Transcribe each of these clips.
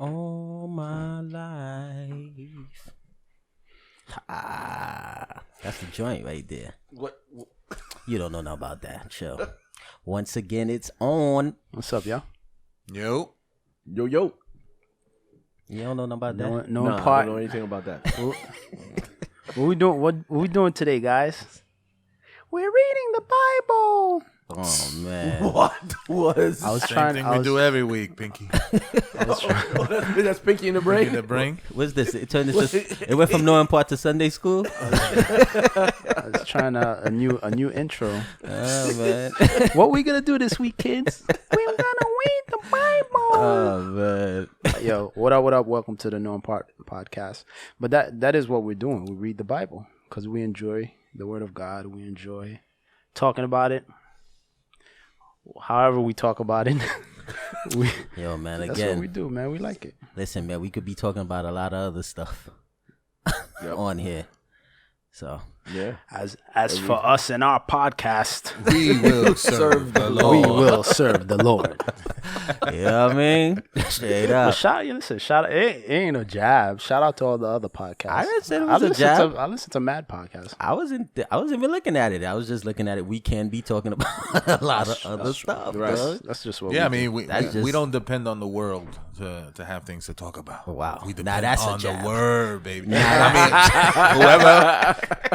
all my life. That's the joint right there. What? You don't know nothing about that. Chill. Once again, it's on. What's up, y'all? Yo. You don't know nothing about that? No I don't know anything about that. What we doing? What we doing today, guys? We're reading the Bible. Oh man. What was? I was Same trying. thing I we was, do every week, Pinky. That's Pinky in the brain. In the brain. What's this? It turned into. It went from knowing part to Sunday school. I was trying a new intro. Oh man. What we gonna do this week, kids? We're gonna read the Bible. Oh man. Yo, what up? What up? Welcome to the Known Part podcast. But that is what we're doing. We read the Bible because we enjoy the Word of God. We enjoy talking about it. However we talk about it. Yo man. That's Again. what we do, man. We like it. Listen, man. We could be talking about a lot of other stuff on here. So. Yeah. As for us and our podcast, We will serve the Lord. we will serve the Lord. You know what I mean? Straight Well, up. shout out. It ain't a jab. Shout out to all the other podcasts. I didn't say it was a jab. I listen to mad podcasts. I wasn't even looking at it. I was just looking at it. We can be talking about a lot of other stuff, bro. That's just what. Yeah, I we do. mean, That's we just- don't depend on the world to have things to talk about. Wow. We depend Now that's a on jab. the word, baby. I mean,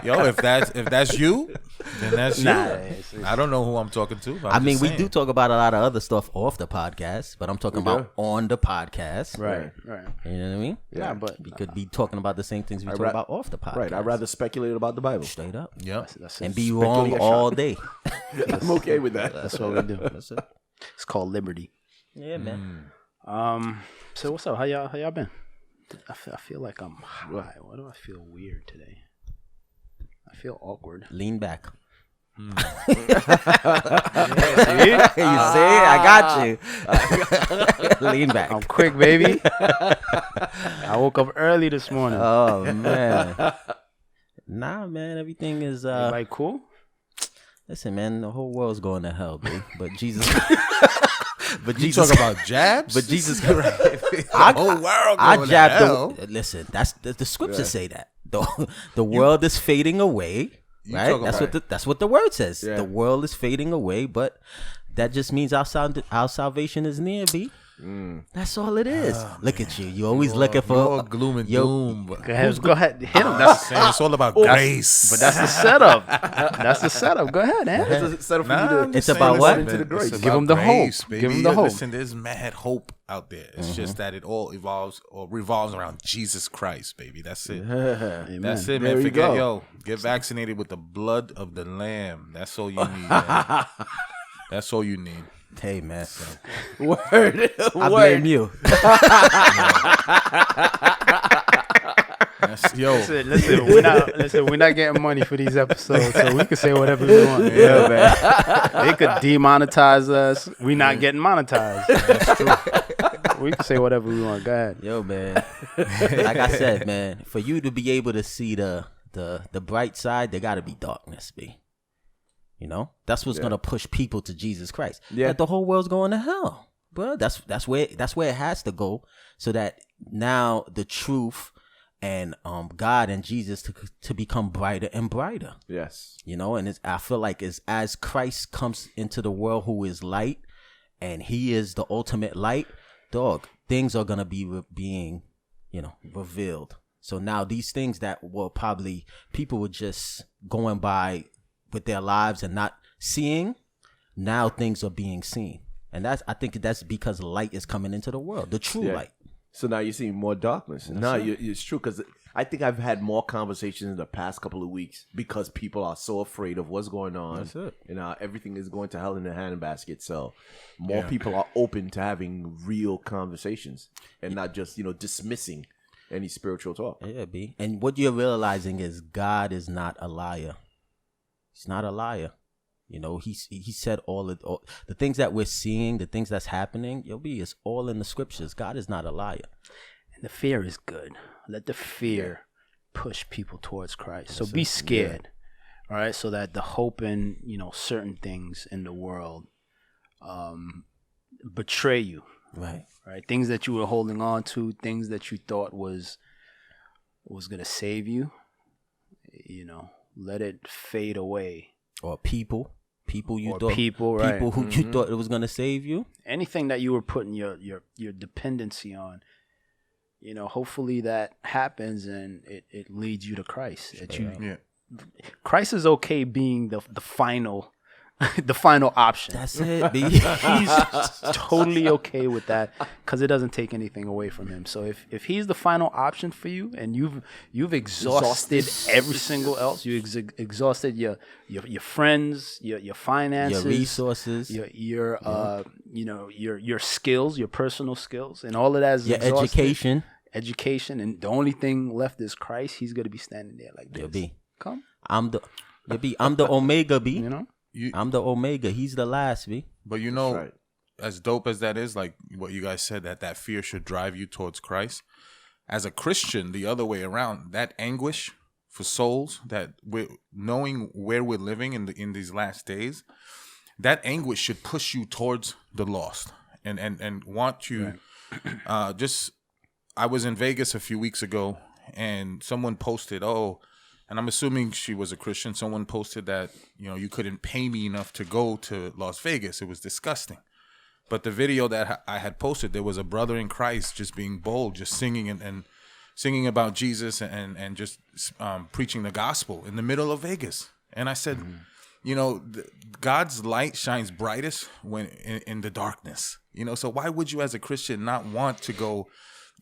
whoever, if that's you, then that's Nah, you. it's- I don't know who I'm talking to. I mean, we do talk about a lot of other stuff off the podcast, but I'm talking about on the podcast. right. You know what I mean? Yeah, but We could be talking about the same things we talk about off the podcast. Right. I'd rather speculate about the Bible. Straight up. Yep. that's And it. be wrong all day. I'm okay with that. That's what we do. That's it. It's called liberty. Yeah, man. So what's up? How y'all been? I feel like I'm high. Why do I feel weird today? I feel awkward. Lean back. See? You see? I got you. Lean back. I'm quick, baby. I woke up early this morning. Oh, man. Nah, man. Everything is... Everybody cool? Listen, man. The whole world's going to hell, babe. But Jesus... But You Jesus... talk about jabs? But Jesus... the whole world I going to jabbed hell. Listen, that's the scriptures say that. The world is fading away, right? talk about That's what the word says. Yeah. The world is fading away, but that just means our salvation is near, B. That's all it is. Look at you. You always looking for More gloom and doom. But Go ahead. Hit him. it's all about grace. But that's the setup. That's the setup. Go ahead, man. It's a setup for Nah, you I'm to. It's just about saying, what? listen, Into the it's grace. Give about 'em the grace, hope. baby. Give 'em the hope. Listen, there's mad hope out there. It's just that it all evolves or revolves around Jesus Christ, baby. That's it. Amen. That's it, There man. you Forget, go. get vaccinated with the blood of the Lamb. That's all you need, man. That's all you need. Hey, man. Word. I blame you. Listen, we're not getting money for these episodes, so we can say whatever we want. Yeah, man. They could demonetize us. We're not getting monetized. That's true. We can say whatever we want. Go ahead. Yo, man. Like I said, man, for you to be able to see the bright side, there got to be darkness, B. You know, that's what's gonna push people to Jesus Christ. Yeah. That the whole world's going to hell, bro. That's where it has to go, so that now the truth and God and Jesus to become brighter and brighter. Yes. You know, and I feel like as Christ comes into the world, who is light, and He is the ultimate light, dog. Things are gonna be being, revealed. So now these things that were probably people were just going by with their lives and not seeing, now things are being seen. And I think that's because light is coming into the world, the true light. So now you're seeing more darkness. It's true because I think I've had more conversations in the past couple of weeks because people are so afraid of what's going on. That's it. And everything is going to hell in a handbasket. So more people are open to having real conversations and not just, dismissing any spiritual talk. Yeah, B. And what you're realizing is God is not a liar. He's not a liar. You know, he said all the things that we're seeing, the things that's happening, it's all in the scriptures. God is not a liar. And the fear is good. Let the fear push people towards Christ. So be scared, all right? So that the hope in, certain things in the world betray you, Right. Right? Things that you were holding on to, things that you thought was going to save you, let it fade away. Or people you Or thought people, right. people who you thought it was gonna save you. Anything that you were putting your dependency on, hopefully that happens and it leads you to Christ. Christ is okay being the final the final option. That's it, B. He's totally okay with that because it doesn't take anything away from him. So if he's the final option for you and you've exhausted every single else, you exhausted your friends, your finances, your resources, your skills, your personal skills, and all of that is your exhausted. Education, and the only thing left is Christ. He's gonna be standing there like this. Yo, B. Come, I'm the Omega, B. I'm the Omega. He's the last, B. But right. As dope as that is, like what you guys said, that fear should drive you towards Christ. As a Christian, the other way around, that anguish for souls, that knowing where we're living in these last days, that anguish should push you towards the lost and want you. Right. I was in Vegas a few weeks ago, and someone posted, and I'm assuming she was a Christian. Someone posted that, you couldn't pay me enough to go to Las Vegas. It was disgusting. But the video that I had posted, there was a brother in Christ just being bold, just singing and singing about Jesus and just preaching the gospel in the middle of Vegas. And I said, God's light shines brightest when in the darkness. So why would you as a Christian not want to go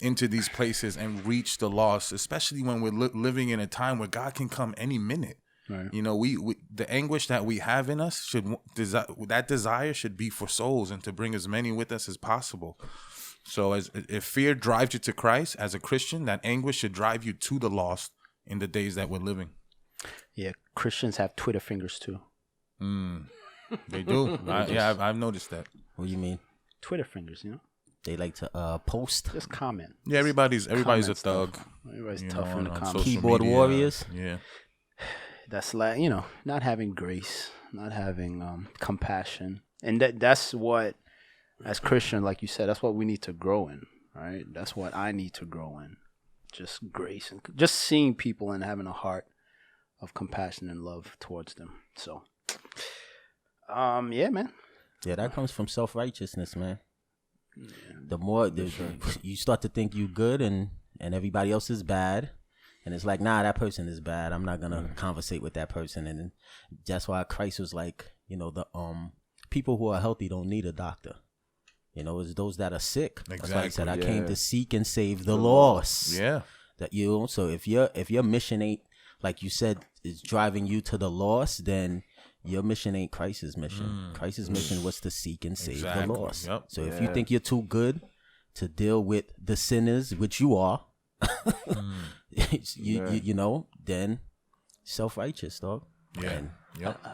into these places and reach the lost, especially when we're living in a time where God can come any minute? Right. We the anguish that we have in us that desire should be for souls and to bring as many with us as possible. So if fear drives you to Christ as a Christian, that anguish should drive you to the lost in the days that we're living. Yeah, Christians have Twitter fingers too. They do. I've noticed that. What do you mean? Twitter fingers, They like to post. Just comment. Yeah, everybody's a thug. Everybody's tough in the comments. Keyboard warriors. Yeah. That's like, not having grace, not having compassion. And that's what, as Christians, like you said, that's what we need to grow in, right? That's what I need to grow in. Just grace and just seeing people and having a heart of compassion and love towards them. So, yeah, man. Yeah, that comes from self-righteousness, man. Yeah. The more you start to think you good and everybody else is bad, and it's like, nah, that person is bad. I'm not gonna conversate with that person, and that's why Christ was like, the people who are healthy don't need a doctor. It's those that are sick. Exactly. That's why he said, I came to seek and save the lost. Yeah. That so if your mission ain't, like you said, is driving you to the lost, then your mission ain't Christ's mission. Christ's mission was to seek and save the lost. Yep. So if you think you're too good to deal with the sinners, which you are, then self-righteous, dog. Yeah. And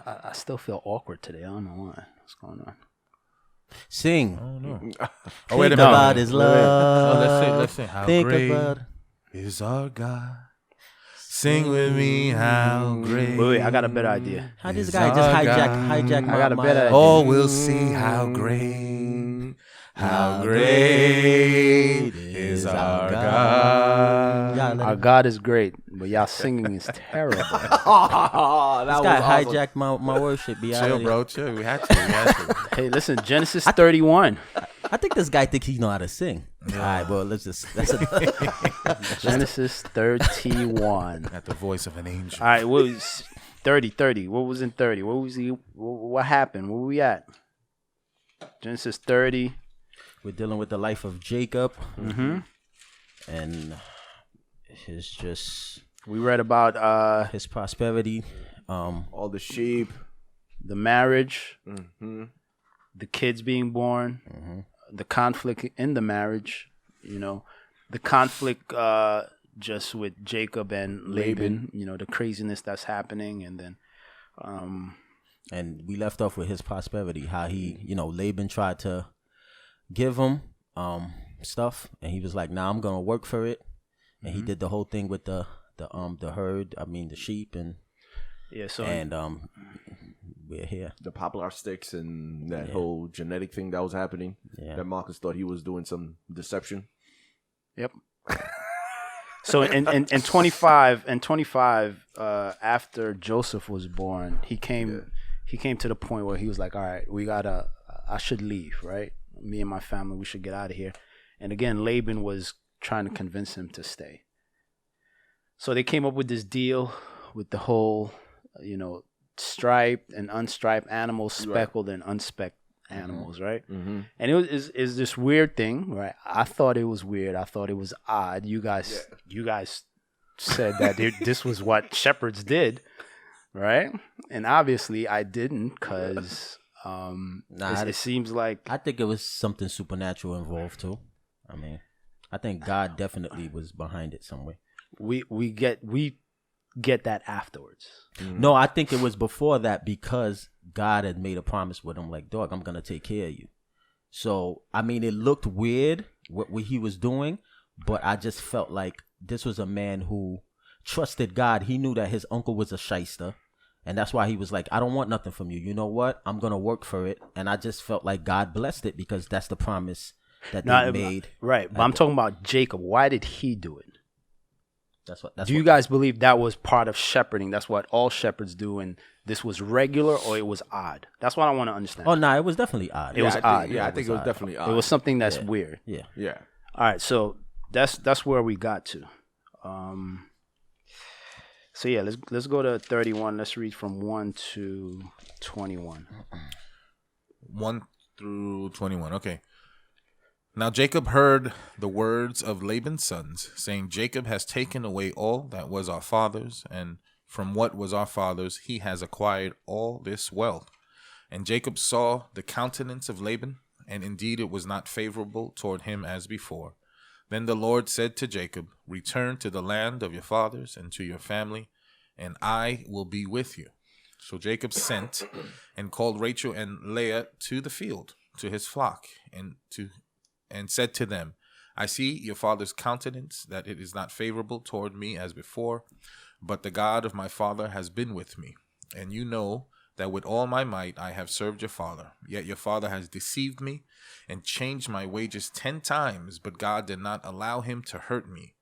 I still feel awkward today. I don't know why. What's going on? Sing. I don't know. Think about his love. Let's sing. How Think great about is our God. Sing with me, how great. Wait, I got a better idea. How this guy just hijack my... I got a better idea. Oh, we'll see how great is our God. Our God is great, but y'all singing is terrible. This guy hijacked my worship. Chill, bro, chill. We had to. Hey, listen, Genesis 31. I think this guy think he know how to sing. Yeah. All right, well, that's Genesis 31. Got the voice of an angel. All right, what was 30? What was in 30? What happened? Where we at? Genesis 30. We're dealing with the life of Jacob. Mm-hmm. And his just... We read about his prosperity. All the sheep. The marriage. Mm-hmm. The kids being born. Mm-hmm. The conflict in the marriage. The conflict just with Jacob and Laban. The craziness that's happening. And then... and we left off with his prosperity. How he, Laban tried to give him stuff, and he was like, "Nah, I'm gonna work for it." And he did the whole thing with the herd. I mean, the sheep, and yeah. So we're here. The poplar sticks and that whole genetic thing that was happening. Yeah. That Marcus thought he was doing some deception. Yep. So in 25 after Joseph was born, he came to the point where he was like, all right, I should leave, right? Me and my family, we should get out of here. And again, Laban was trying to convince him to stay. So they came up with this deal with the whole, striped and unstriped animals, speckled and unspecked animals, right? Mm-hmm. And it is this weird thing, right? I thought it was weird. I thought it was odd. You guys said that this was what shepherds did, right? And obviously I didn't, because it seems like I think it was something supernatural involved too. I mean, I think God definitely was behind it somewhere. We get that afterwards. No, I think it was before that, because God had made a promise with him, like, dog, I'm gonna take care of you. So I mean, it looked weird what he was doing, but I just felt like this was a man who trusted God. He knew that his uncle was a shyster, and that's why he was like, I don't want nothing from you. You know what? I'm gonna work for it. And I just felt like God blessed it, because that's the promise that they made. Right, but I'm talking about Jacob. Why did he do it? Do you what guys believe that was part of shepherding? That's what all shepherds do, and this was regular, or it was odd? That's what I want to understand. Oh no, it was definitely odd. It was odd. Yeah, I think it was definitely odd. It was something that's weird. Yeah. Yeah. All right, so that's where we got to. So yeah, let's go to 31. Let's read from 1 to 21. 1 through 21. Okay. Now Jacob heard the words of Laban's sons, saying, Jacob has taken away all that was our father's, and from what was our father's he has acquired all this wealth. And Jacob saw the countenance of Laban, and indeed it was not favorable toward him as before. Then the Lord said to Jacob, return to the land of your fathers and to your family, and I will be with you. So Jacob sent and called Rachel and Leah to the field, to his flock, and said to them, I see your father's countenance, that it is not favorable toward me as before, but the God of my father has been with me. And you know that with all my might I have served your father. Yet your father has deceived me and changed my wages 10 times, but God did not allow him to hurt me.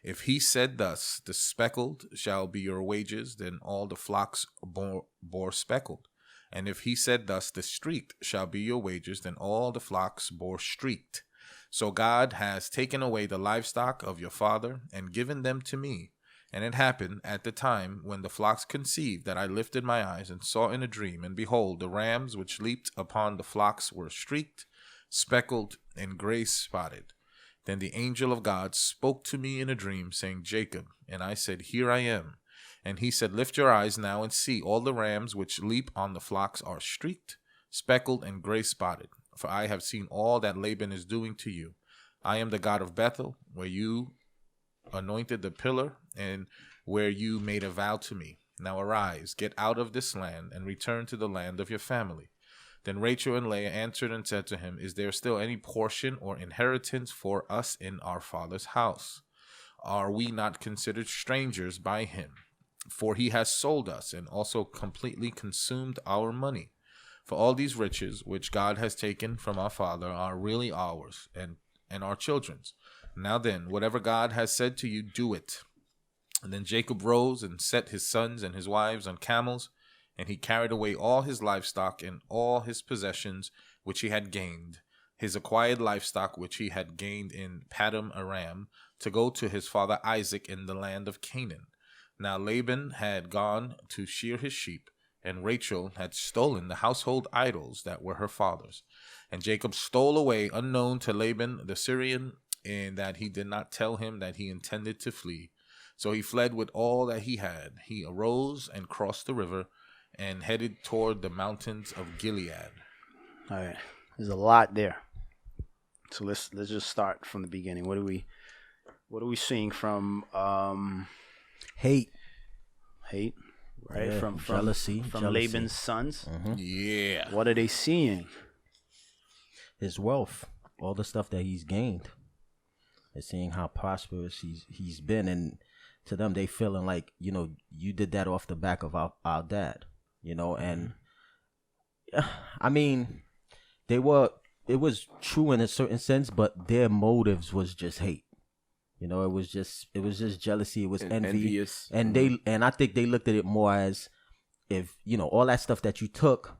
If he said thus, the speckled shall be your wages, then all the flocks bore speckled. And if he said thus, the streaked shall be your wages, then all the flocks bore streaked. So God has taken away the livestock of your father and given them to me. And it happened at the time when the flocks conceived that I lifted my eyes and saw in a dream, and behold, the rams which leaped upon the flocks were streaked, speckled, and gray-spotted. Then the angel of God spoke to me in a dream, saying, Jacob. And I said, Here I am. And he said, Lift your eyes now and see, all the rams which leap on the flocks are streaked, speckled, and gray-spotted. For I have seen all that Laban is doing to you. I am the God of Bethel, where you anointed the pillar, and where you made a vow to me. Now arise, get out of this land, and return to the land of your family. Then Rachel and Leah answered and said to him, Is there still any portion or inheritance for us in our father's house? Are we not considered strangers by him? For he has sold us, and also completely consumed our money. For all these riches which God has taken from our father are really ours, and our children's. Now then, whatever God has said to you, do it. And then Jacob rose and set his sons and his wives on camels, and he carried away all his livestock and all his possessions which he had gained, his acquired livestock which he had gained in Paddan Aram, to go to his father Isaac in the land of Canaan. Now Laban had gone to shear his sheep, and Rachel had stolen the household idols that were her father's. And Jacob stole away unknown to Laban the Syrian, in that he did not tell him that he intended to flee. So he fled with all that he had. He arose and crossed the river and headed toward the mountains of Gilead. All right, there's a lot there. So let's just start from the beginning. What are we seeing from Hate, right? Yeah, From jealousy, Laban's sons. Mm-hmm. Yeah. What are they seeing? His wealth, all the stuff that he's gained. They're seeing how prosperous he's been, and to them they feeling like, you did that off the back of our dad, and I mean, it was true in a certain sense, but their motives was just hate. You know, it was just jealousy. It was envy, envious. and I think they looked at it more as, if you know, all that stuff that you took,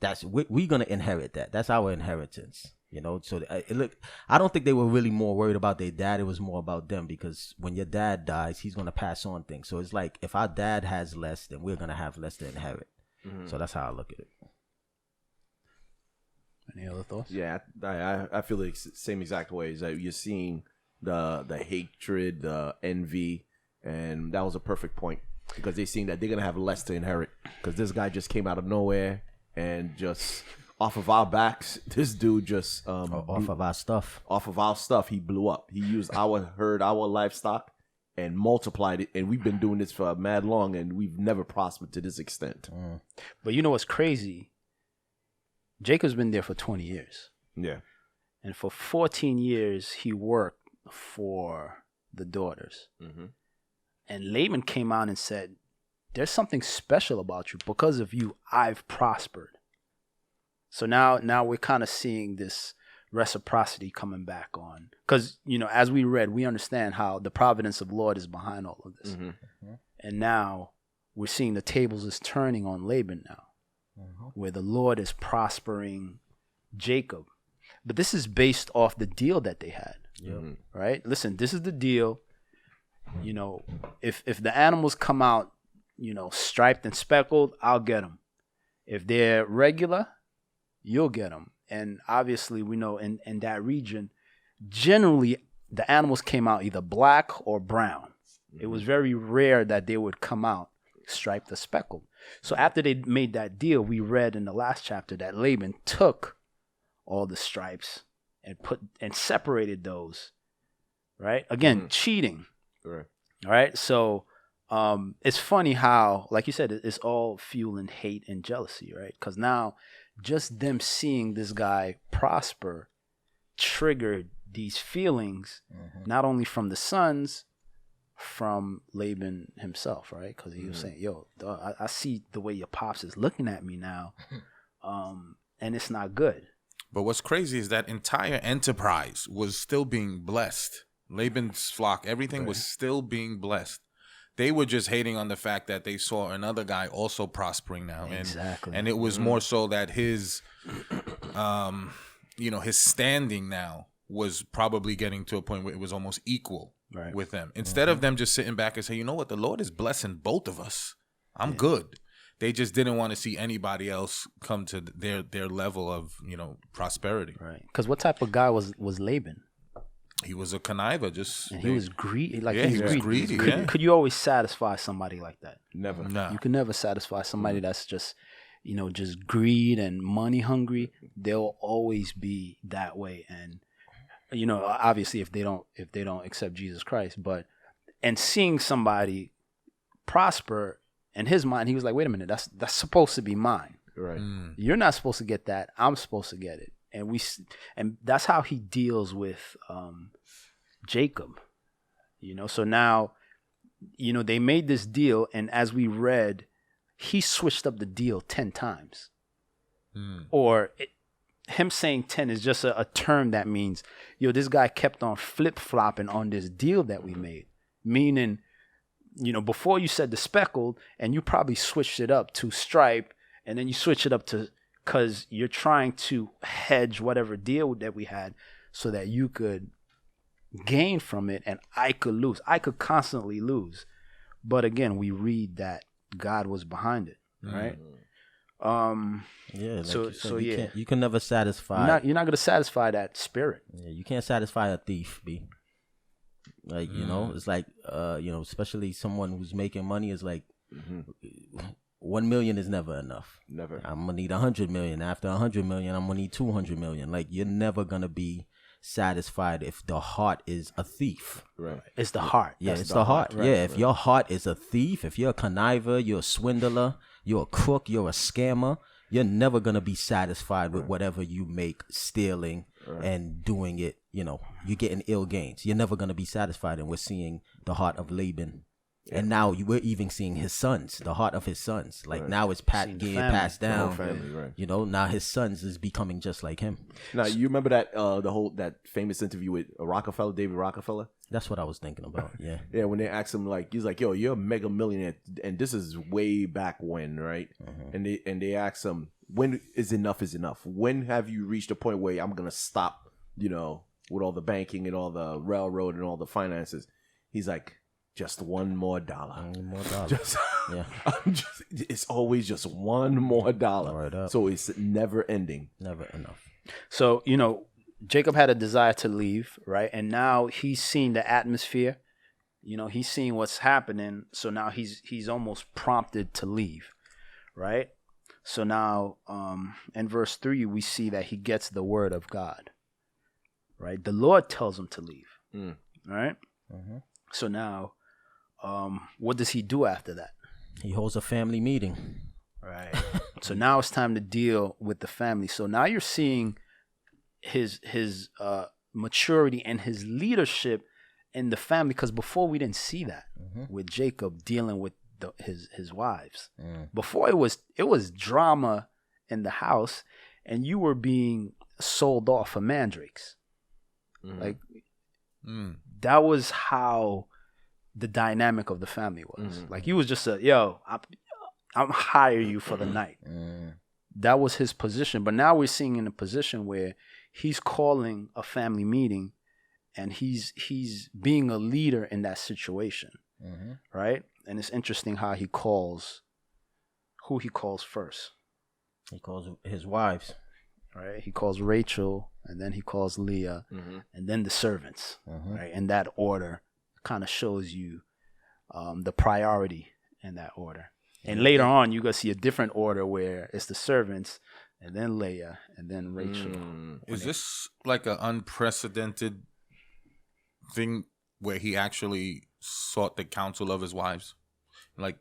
that's we're gonna inherit that. That's our inheritance. You know, so I don't think they were really more worried about their dad. It was more about them, because when your dad dies, he's gonna pass on things. So it's like, if our dad has less, then we're gonna have less to inherit. So that's how I look at it. Any other thoughts? Yeah, I feel the same exact way. Is that you're seeing the hatred, the envy, and that was a perfect point, because they're seeing that they're gonna have less to inherit, because this guy just came out of nowhere and just off of our backs, this dude just Off of our stuff, he blew up. He used our herd, our livestock, and multiplied it, and we've been doing this for mad long, and we've never prospered to this extent. But you know what's crazy? Jacob's been there for 20 years. Yeah. And for 14 years, he worked for the daughters. And Laban came out and said, there's something special about you. Because of you, I've prospered. So now we're kind of seeing this reciprocity coming back on. Because, you know, as we read, we understand how the providence of the Lord is behind all of this. And now we're seeing the tables is turning on Laban now, where the Lord is prospering Jacob. But this is based off the deal that they had. Right? Listen, this is the deal. You know, if the animals come out, you know, striped and speckled, I'll get them. If they're regular, you'll get them. And obviously, we know in that region, generally, the animals came out either black or brown. It was very rare that they would come out striped or speckled. So after they made that deal, we read in the last chapter that Laban took all the stripes and separated those, right? Again, cheating. Right. All right. So it's funny how, like you said, it's all fueling hate and jealousy, right? Because now just them seeing this guy prosper triggered these feelings, not only from the sons, from Laban himself, right? Because he was saying, yo, dog, I see the way your pops is looking at me now, and it's not good. But what's crazy is that entire enterprise was still being blessed. Laban's flock, everything was still being blessed. They were just hating on the fact that they saw another guy also prospering now. Exactly. And it was more so that his, his standing now was probably getting to a point where it was almost equal with them. Instead of them just sitting back and say, you know what, the Lord is blessing both of us. I'm good. They just didn't want to see anybody else come to their level of, prosperity. Right. Because what type of guy was Laban? He was a conniver, he was greedy. Like, he was greedy. Could you always satisfy somebody like that? Never. No. You can never satisfy somebody that's just, just greed and money hungry. They'll always be that way. And, obviously if they don't accept Jesus Christ, and seeing somebody prosper, in his mind, he was like, wait a minute, that's supposed to be mine. Right. You're not supposed to get that. I'm supposed to get it. And that's how he deals with Jacob, So now, they made this deal, and as we read, he switched up the deal 10 times. Or him saying 10 is just a term that means, this guy kept on flip-flopping on this deal that we made. Meaning, before you said the speckled, and you probably switched it up to stripe, and then you switch it up to, because you're trying to hedge whatever deal that we had so that you could gain from it and I could lose. I could constantly lose. But again, we read that God was behind it, right? You can never satisfy. You're not going to satisfy that spirit. Yeah, you can't satisfy a thief, B. Like, it's like, especially someone who's making money is like, 1 million is never enough. Never. I'm gonna need 100 million. After 100 million, I'm gonna need 200 million. Like, you're never gonna be satisfied if the heart is a thief. Right. It's the heart. Yeah, it's the heart. Right, if your heart is a thief, if you're a conniver, you're a swindler, you're a crook, you're a scammer, you're never gonna be satisfied with whatever you make stealing and doing it. You're getting ill gains. You're never gonna be satisfied, and we're seeing the heart of Laban And now we're even seeing his sons, the heart of his sons. Like now it's getting passed down. Family, right. You know, now his sons is becoming just like him. Now you remember that that famous interview with Rockefeller, David Rockefeller? That's what I was thinking about. Yeah. Yeah, when they asked him, like, he's like, "Yo, you're a mega millionaire," and this is way back when, right? And they asked him, "When is enough? When have you reached a point where I'm gonna stop? You know, with all the banking and all the railroad and all the finances?" He's like, "Just one more dollar. One more dollar. Just, Yeah. it's always just one more dollar. Right up. So it's never ending. Never enough." So, you know, Jacob had a desire to leave, right? And now he's seeing the atmosphere. You know, he's seeing what's happening. So now he's almost prompted to leave, right? So now in verse 3, we see that he gets the word of God, right? The Lord tells him to leave, right? So now what does he do after that? He holds a family meeting. Right. So now it's time to deal with the family. So now you're seeing his maturity and his leadership in the family, because before we didn't see that with Jacob dealing with his wives. Before it was drama in the house, and you were being sold off for mandrakes. Like that was how the dynamic of the family was. Like he was just I'm hire you for the night. That was his position. But now we're seeing in a position where he's calling a family meeting, and he's being a leader in that situation, right? And it's interesting how who he calls first. He calls his wives. Right? He calls Rachel, and then he calls Leah, and then the servants, right? And that order kind of shows you the priority in that order. And later on, you're going to see a different order where it's the servants, and then Leah, and then Rachel. Is this like an unprecedented thing where he actually sought the counsel of his wives? Like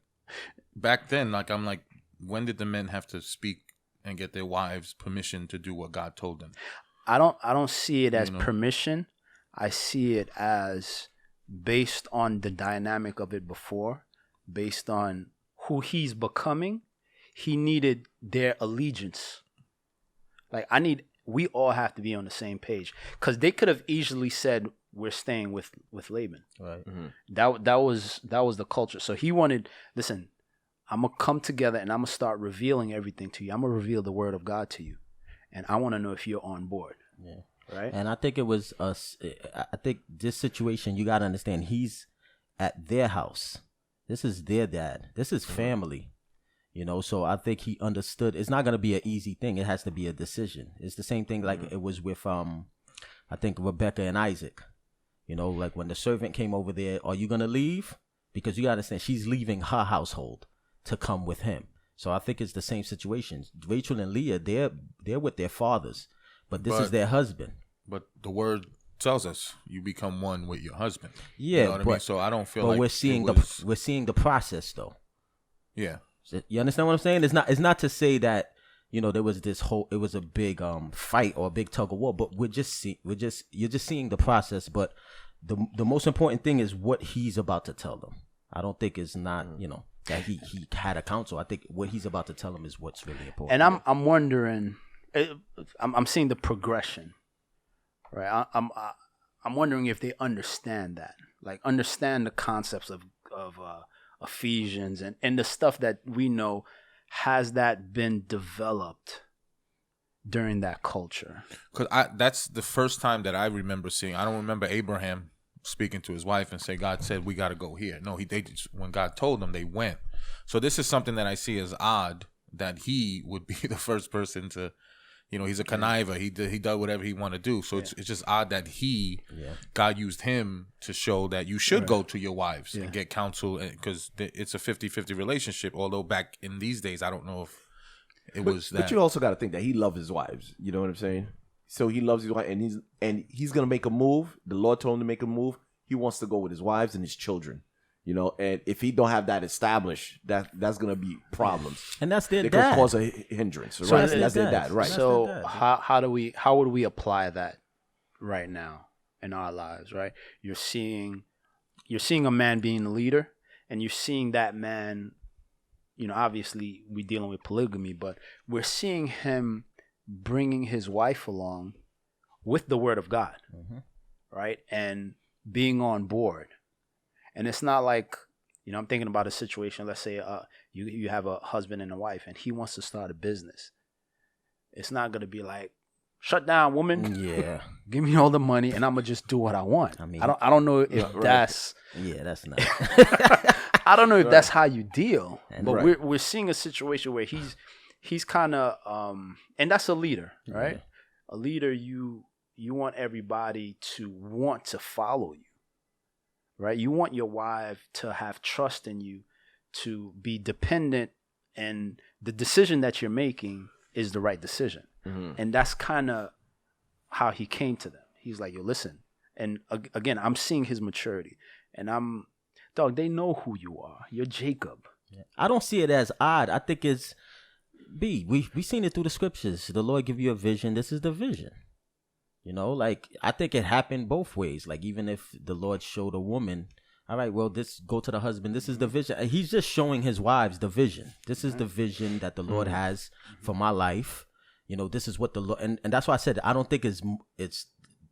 back then, like I'm like, when did the men have to speak and get their wives' permission to do what God told them? I don't see it as permission. I see it as based on the dynamic of it before, based on who he's becoming. He needed their allegiance. Like we all have to be on the same page, because they could have easily said, we're staying with Laban. Right. That was the culture. So he wanted, listen, I'm going to come together and I'm going to start revealing everything to you. I'm going to reveal the word of God to you. And I want to know if you're on board. Yeah. Right. And I think it was I think this situation, you got to understand, he's at their house. This is their dad. This is family. You know, so I think he understood it's not going to be an easy thing. It has to be a decision. It's the same thing like it was with, I think, Rebecca and Isaac. You know, like when the servant came over there, are you going to leave? Because you got to understand, she's leaving her household to come with him. So I think it's the same situation. Rachel and Leah, they're with their fathers, but this is their husband. But the word tells us you become one with your husband. Yeah, you know what I mean? So I don't feel but like we're seeing the process though. Yeah. You understand what I'm saying? It's not to say that, you know, there was it was a big fight or a big tug of war, but you're just seeing the process. But the most important thing is what he's about to tell them. I don't think it's not, you know, that he had a counsel. I think what he's about to tell them is what's really important. And I'm wondering, I'm seeing the progression, right? I'm wondering if they understand that, like understand the concepts of Ephesians and the stuff that we know. Has that been developed during that culture? Because that's the first time that I remember seeing. I don't remember Abraham speaking to his wife and say, God said we got to go here. No, when God told them, they went. So this is something that I see as odd, that he would be the first person to, you know, he's a conniver. He did whatever he wanted to do. So it's just odd that God used him to show that you should go to your wives and get counsel, because it's a 50-50 relationship. Although back in these days, I don't know if it was that. But you also got to think that he loved his wives. You know what I'm saying? So he loves his wife, and he's gonna make a move. The Lord told him to make a move. He wants to go with his wives and his children. You know, and if he don't have that established, that's gonna be problems, and that's their it dad. It could cause a hindrance, so right? That's their dad, right? So how would we apply that right now in our lives, right? You're seeing a man being the leader, and you're seeing that man, obviously we're dealing with polygamy, but we're seeing him bringing his wife along with the word of God, right? And being on board. And it's not like, I'm thinking about a situation, let's say you have a husband and a wife and he wants to start a business. It's not going to be like, shut down, woman. Yeah. Give me all the money and I'm going to just do what I want. I mean, I don't know if that's... Yeah, that's not... I don't know if that's how you deal. And but we're seeing a situation where he's kind of... and that's a leader, right? Yeah. A leader, you want everybody to want to follow you, right? You want your wife to have trust in you, to be dependent, and the decision that you're making is the right decision. And that's kind of how he came to them. He's like, yo, listen. And again, I'm seeing his maturity. And they know who you are. You're Jacob. I don't see it as odd. I think it's, we seen it through the scriptures. The Lord give you a vision. This is the vision. I think it happened both ways. Like, even if the Lord showed a woman, all right, well, go to the husband. This is the vision. He's just showing his wives the vision. This is the vision that the Lord has for my life. This is what the Lord, and that's why I said I don't think it's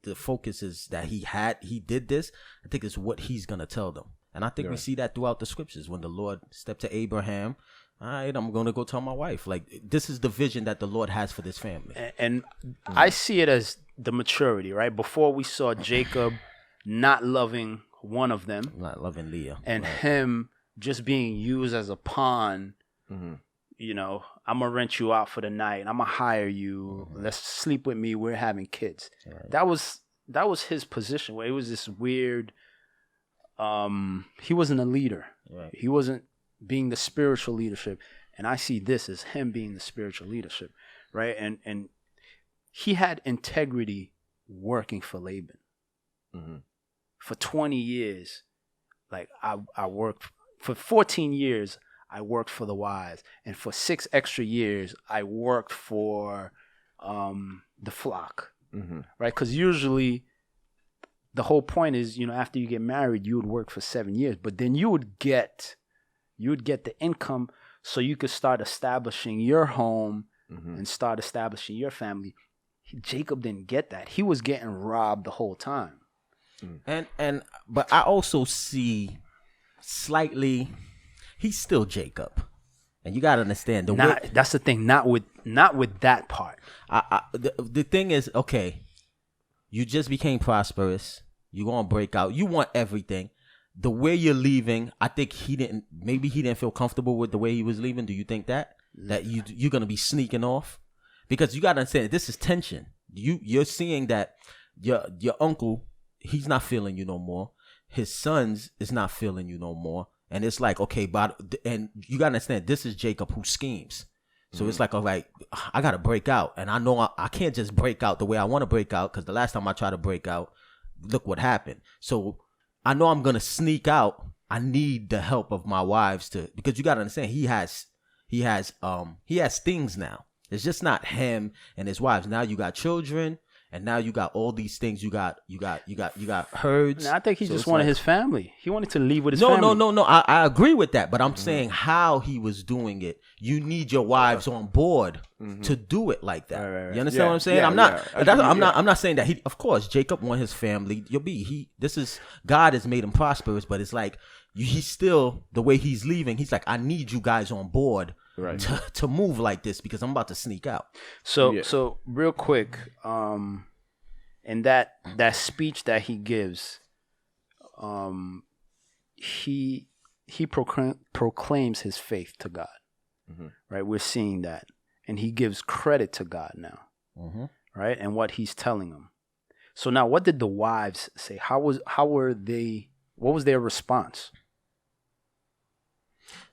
the focus is that he did this. I think it's what he's gonna tell them, and I think we see that throughout the scriptures when the Lord stepped to Abraham. All right, I'm gonna go tell my wife. Like, this is the vision that the Lord has for this family, and I see it as the maturity. Right before we saw Jacob not loving one of them, not loving Leah, and him just being used as a pawn. I'm gonna rent you out for the night. I'm gonna hire you. Let's sleep with me. We're having kids. Right. That was his position. Where it was this weird. He wasn't a leader. Right. He wasn't being the spiritual leadership. And I see this as him being the spiritual leadership, right? And he had integrity working for Laban. For 20 years, like I worked for 14 years. I worked for the wives, and for 6 extra years, I worked for the flock, right? Because usually, the whole point is, after you get married, you would work for 7 years, but then you would get the income, so you could start establishing your home and start establishing your family. Jacob didn't get that; he was getting robbed the whole time. But I also see slightly. He's still Jacob, and you gotta understand that's the thing. Not with that part. The thing is, okay, you just became prosperous. You gonna break out. You want everything. The way you're leaving, I think maybe he didn't feel comfortable with the way he was leaving. Do you think that you're gonna be sneaking off? Because you gotta understand, this is tension. You're seeing that your uncle, he's not feeling you no more. His sons is not feeling you no more. And it's like, okay, and you gotta understand, this is Jacob who schemes. So it's like, all right, I gotta break out. And I know I can't just break out the way I want to break out, because the last time I tried to break out, look what happened. So I know I'm gonna sneak out. I need the help of my wives because you gotta understand, he has things now. It's just not him and his wives. Now you got children. And now you got all these things. You got herds. I think he just wanted his family. He wanted to leave with his family. No. I agree with that. But I'm saying how he was doing it. You need your wives on board to do it like that. Right. You understand what I'm saying? I'm not saying that of course, Jacob want his family. God has made him prosperous, but it's like he's still, the way he's leaving, he's like, I need you guys on board. Right. To move like this, because I'm about to sneak out. So real quick, in that speech that he gives, he proclaims his faith to God. Right, we're seeing that, and he gives credit to God now. Right, and what he's telling them. So now, what did the wives say? What was their response?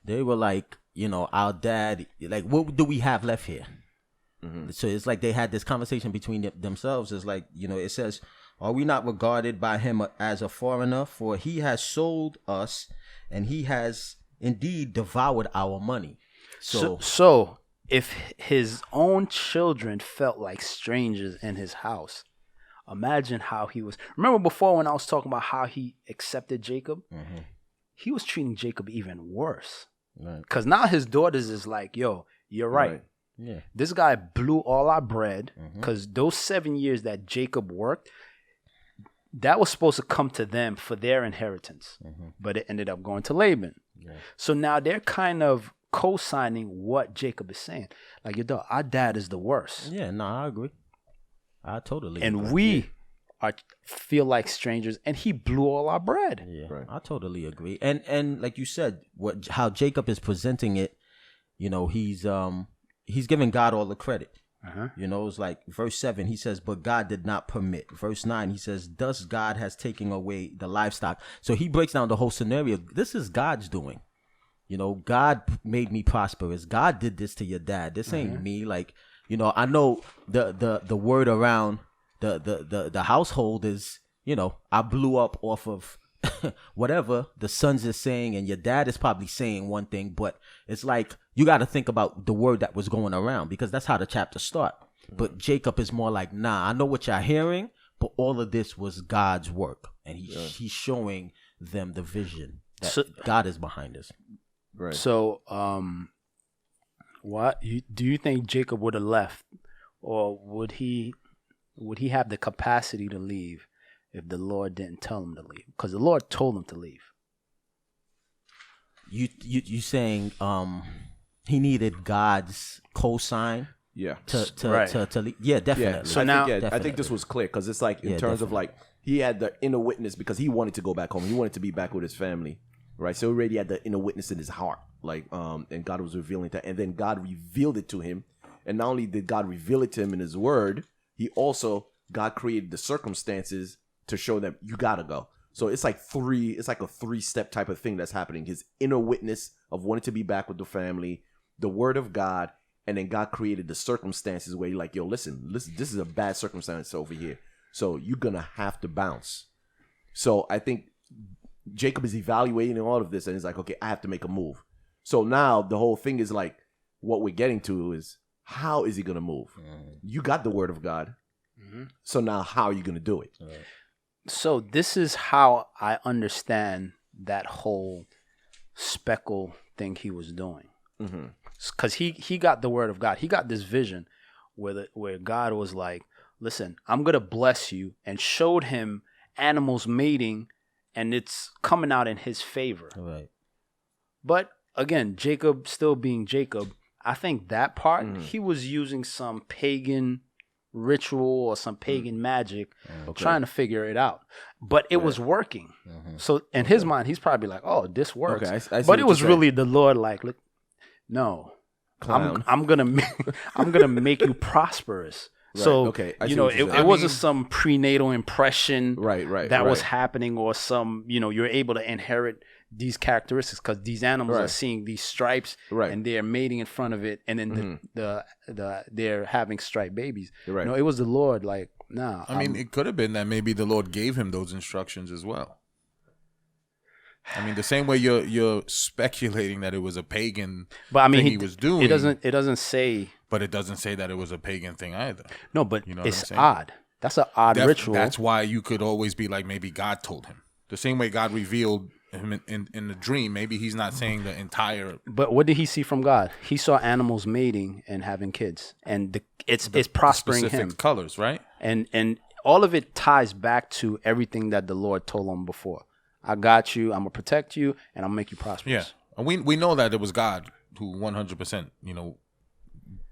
They were like, our dad, like, what do we have left here? So it's like they had this conversation between themselves. It's like, it says, are we not regarded by him as a foreigner? For he has sold us, and he has indeed devoured our money. So if his own children felt like strangers in his house, imagine how he was. Remember before when I was talking about how he accepted Jacob? he was treating Jacob even worse. Right. Because now his daughters is like, yo, you're right. Yeah. This guy blew all our bread Mm-hmm. because those 7 years that Jacob worked, that was supposed to come to them for their inheritance. Mm-hmm. But it ended up going to Laban. Yeah. So now they're kind of co-signing what Jacob is saying. Like, your dog, our dad is the worst. Yeah, no, I agree. I totally And agree. we feel like strangers, and he blew all our bread. Yeah, Right. I totally agree. And like you said, how Jacob is presenting it, you know, he's giving God all the credit. Uh-huh. You know, it's like verse 7, he says, but God did not permit. Verse 9, he says, thus God has taken away the livestock. So he breaks down the whole scenario. This is God's doing. You know, God made me prosperous. God did this to your dad. This ain't me. Like, you know, I know the word around the household is, you know, I blew up off of whatever the sons is saying, and your dad is probably saying one thing, but it's like you got to think about the word that was going around, because that's how the chapter start. But Jacob is more like, nah, I know what you're hearing, but all of this was God's work, and he's showing them the vision that God is behind this. Right. So, do you think Jacob would have left, or would he have the capacity to leave if the Lord didn't tell him to leave? Because the Lord told him to leave. You saying he needed God's cosign Yeah. to leave? Yeah, definitely. Yeah. So I now- think, I think this was clear because it's like in terms of like he had the inner witness because he wanted to go back home. He wanted to be back with his family, right? So he already had the inner witness in his heart, like and God was revealing that, and then God revealed it to him. And not only did God reveal it to him in His Word, God created the circumstances to show them you gotta go. So it's like a 3-step type of thing that's happening. His inner witness of wanting to be back with the family, the Word of God, and then God created the circumstances where you're like, yo, listen, this is a bad circumstance over here. So you're gonna have to bounce. So I think Jacob is evaluating all of this, and he's like, okay, I have to make a move. So now the whole thing is like, what we're getting to is, how is he gonna move? You got the Word of God. So now how are you gonna do it? So this is how I understand that whole speckle thing he was doing. Because he got the Word of God. He got this vision where God was like, listen, I'm going to bless you, and showed him animals mating, and it's coming out in his favor. Right. But again, Jacob still being Jacob, I think that part, he was using some pagan ritual or some pagan magic, trying to figure it out. But it was working. So in his mind, he's probably like, oh, this works. Okay, I see but what it was you're really the Lord like, look, no, I'm gonna make you prosperous. So okay, I see you know, what you're saying. it wasn't some prenatal impression Right, that was happening, or some, you know, you're able to inherit these characteristics because these animals are seeing these stripes, and they're mating in front of it, and then they're having striped babies. Right. No, it was the Lord like, nah. I mean, it could have been that maybe the Lord gave him those instructions as well. I mean, the same way you're speculating that it was a pagan but I mean, thing he was doing. It doesn't say. But it doesn't say that it was a pagan thing either. No, but You know it's what I'm saying? odd. That's an odd ritual. That's why you could always be like, maybe God told him. The same way God revealed him in the dream. Maybe he's not saying the entire. But what did he see from God? He saw animals mating and having kids, and it's prospering specific him. colors, right? And all of it ties back to everything that the Lord told him before. I got you. I'm gonna protect you, and I'm gonna make you prosperous. Yeah, and we know that it was God who 100%,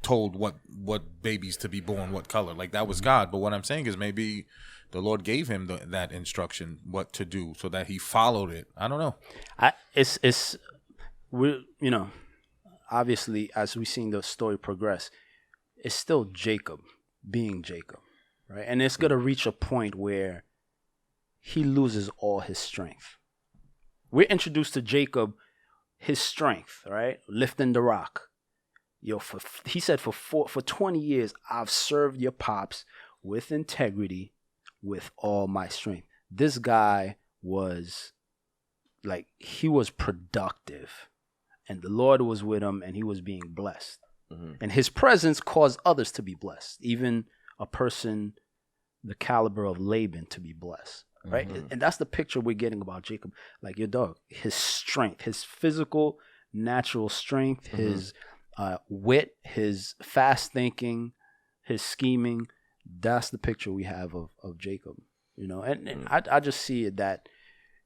told what babies to be born, what color. Like, that was God. But what I'm saying is maybe the Lord gave him that instruction, what to do, so that he followed it. I don't know. Obviously, as we've seen the story progress, it's still Jacob being Jacob, right? And it's gonna reach a point where he loses all his strength. We're introduced to Jacob, his strength, right? Lifting the rock. He said for 20 years, I've served your pops with integrity, with all my strength. This guy was like, he was productive, and the Lord was with him, and he was being blessed. And his presence caused others to be blessed, even a person the caliber of Laban to be blessed. right? And that's the picture we're getting about Jacob. Like your dog, his strength, his physical, natural strength, his wit, his fast thinking, his scheming. That's the picture we have of Jacob, you know. And I just see it that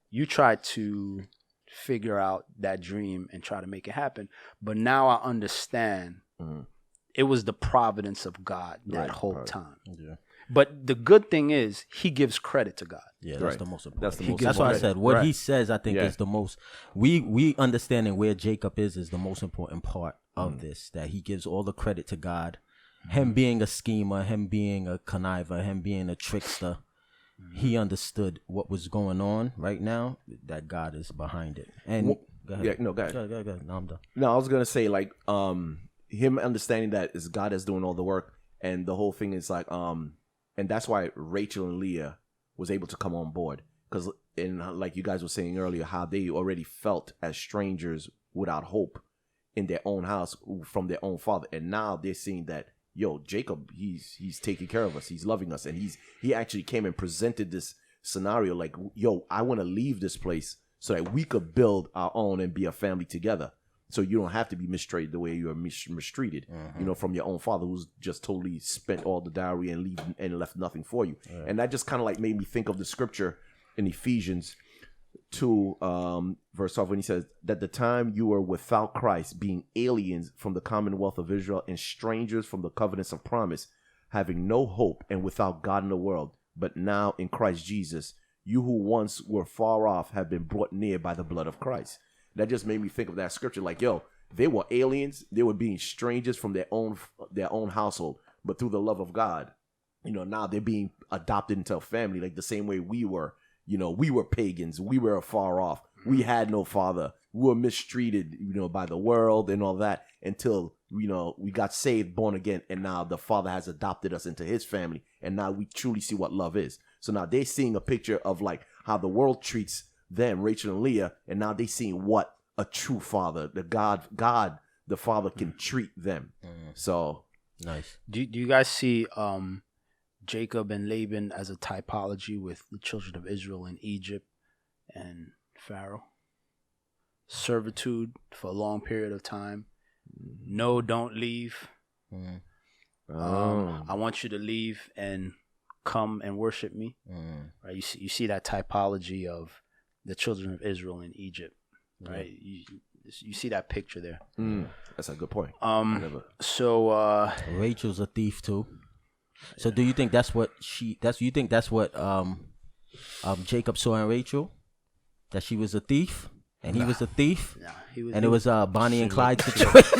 you try to figure out that dream and try to make it happen. But now I understand it was the providence of God that whole time. Yeah. But the good thing is he gives credit to God. Yeah, that's the most important. That's That's why I said what he Right. says. I think is the most. We understanding where Jacob is the most important part of this. That he gives all the credit to God. Him being a schemer, him being a conniver, him being a trickster. He understood what was going on right now. That God is behind it. And go ahead. Yeah, no, go ahead. Go ahead. No, I'm done. No, I was gonna say like him understanding that is God that's doing all the work, and the whole thing is like and that's why Rachel and Leah was able to come on board, because in like you guys were saying earlier, how they already felt as strangers without hope in their own house from their own father, and now they're seeing that Jacob, he's taking care of us, he's loving us, and he actually came and presented this scenario like, I want to leave this place so that we could build our own and be a family together. So you don't have to be mistreated the way you are mistreated, from your own father who's just totally spent all the dowry and left nothing for you. Right. And that just kind of like made me think of the scripture in Ephesians 2, verse 12, when he says that the time you were without Christ, being aliens from the commonwealth of Israel and strangers from the covenants of promise, having no hope and without God in the world, but now in Christ Jesus, you who once were far off have been brought near by the blood of Christ. That just made me think of that scripture. Like, they were aliens. They were being strangers from their own household. But through the love of God, now they're being adopted into a family, like the same way we were. We were pagans. We were far off. We had no father. We were mistreated, by the world and all that until, we got saved, born again. And now the Father has adopted us into his family. And now we truly see what love is. So now they're seeing a picture of like how the world treats them, Rachel and Leah, and now they seeing what a true father, the God, the Father can treat them. So nice. Do you guys see Jacob and Laban as a typology with the children of Israel in Egypt and Pharaoh? Servitude for a long period of time. No, don't leave. I want you to leave and come and worship me. Right? You see that typology of the children of Israel in Egypt, right? You see that picture there. That's a good point. So Rachel's a thief too. So do you think that's what Jacob saw in Rachel? That she was a thief and he was a thief? Nah, he was, and it was Bonnie and Clyde situation.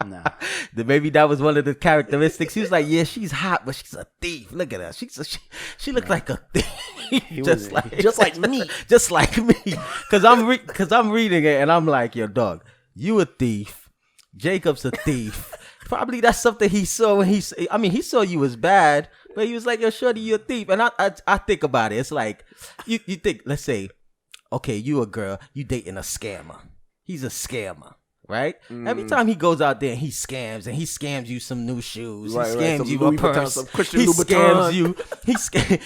Nah. Maybe that was one of the characteristics. He was like, yeah, she's hot, but she's a thief. Look at her. She looks like a thief. just like me. Just like me. Because I'm reading it and I'm like, yo, dog, you a thief. Jacob's a thief. Probably that's something he saw when he saw you as bad, but he was like, yo, shorty, you a thief. And I think about it. It's like, you think, let's say, okay, you a girl, you dating a scammer. He's a scammer. Right? Every time he goes out there and he scams you some new shoes. Right, he scams some you Louis a purse. Vuitton, some Christian He Louboutin. scams you.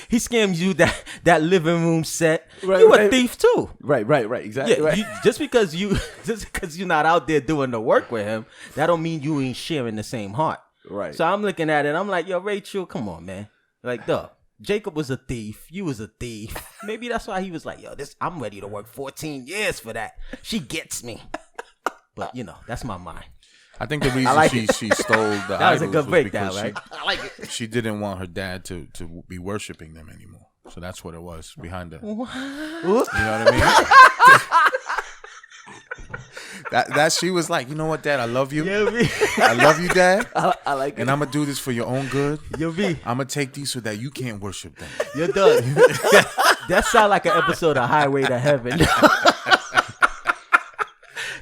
He scams you that living room set. You a thief too. Right, exactly. Yeah, Right. just because you're not out there doing the work with him, that don't mean you ain't sharing the same heart. Right. So I'm looking at it. I'm like, yo, Rachel, come on, man. Like, duh. Jacob was a thief. You was a thief. Maybe that's why he was like, yo, I'm ready to work 14 years for that. She gets me. But, that's my mind. I think the reason she stole the That was a idols good breakdown, because right? I like it. she didn't want her dad to be worshiping them anymore. So that's what it was behind her. What? You know what I mean? that she was like, you know what, Dad, I love you. I love you, Dad. I like it. And I'm going to do this for your own good. I'm I'm going to take these so that you can't worship them. You're done. That sound like an episode of Highway to Heaven.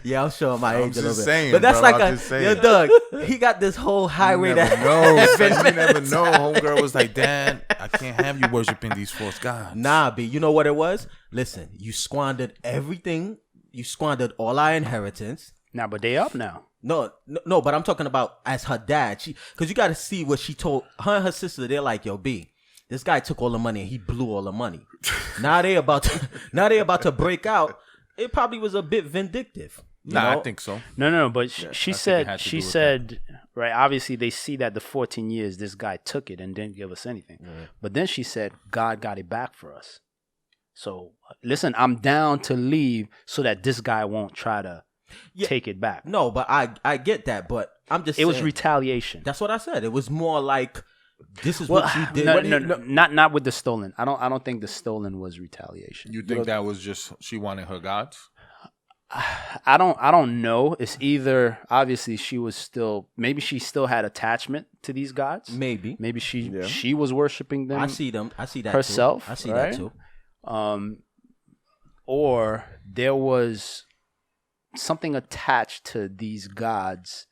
Yeah, I'm showing my age a little bit. Saying, but that's bro, like yo, Doug, he got this whole Highway to Heaven. You never know. Homegirl was like, Dad, I can't have you worshiping these false gods. Nah, B, you know what it was? Listen, you squandered everything. You squandered all our inheritance. Nah, but they up now. No, but I'm talking about as her dad. Because you got to see what she told her and her sister. They're like, yo, B, this guy took all the money and he blew all the money. Now they about to break out. It probably was a bit vindictive. You know? I think so. No, but she said, that. right, obviously they see that the 14 years this guy took it and didn't give us anything. But then she said, God got it back for us. So, listen, I'm down to leave so that this guy won't try to take it back. No, but I get that, but I'm just saying. It was retaliation. That's what I said. It was more like, this is what you did. No, not with the stolen. I don't think the stolen was retaliation. You think that was just she wanted her gods? I don't know. It's either obviously maybe she still had attachment to these gods. Maybe she was worshiping them. I see that herself. Too. I see right? that too. Or there was something attached to these gods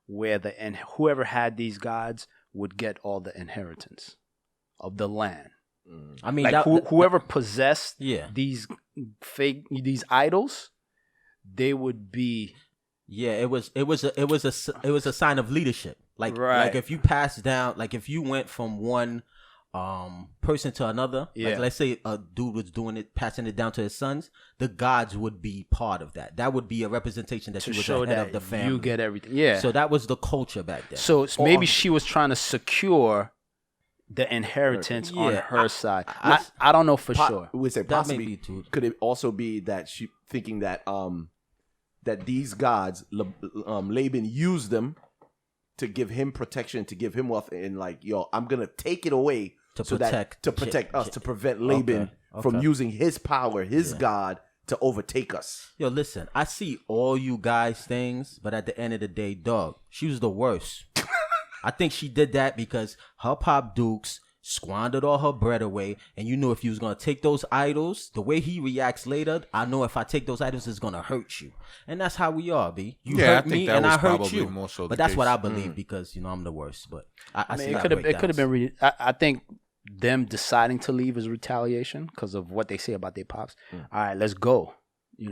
where whoever had these gods would get all the inheritance of the land. I mean, like whoever possessed these idols, they would be. Yeah, it was a sign of leadership. Like if you pass down, like if you went from one person to another, like let's say a dude was doing it, passing it down to his sons, the gods would be part of that. That would be a representation that you was the head of the family. You get everything. Yeah. So that was the culture back then. So maybe she was trying to secure the inheritance on her side. I don't know for sure. We would say possibly could it also be that she thinking that that these gods, Laban used them to give him protection, to give him wealth, and like, yo, I'm gonna take it away to protect us, to prevent Laban from using his power, his God, to overtake us. Yo, listen, I see all you guys things, but at the end of the day, dog, she was the worst. I think she did that because her Pop Dukes squandered all her bread away, and you knew if you was gonna take those idols, the way he reacts later, I know if I take those idols, it's gonna hurt you, and that's how we are, B. You hurt me, and I hurt you. More so but that's what I believe because I'm the worst. But I mean, it could have been. I think them deciding to leave is retaliation because of what they say about their pops. All right, let's go.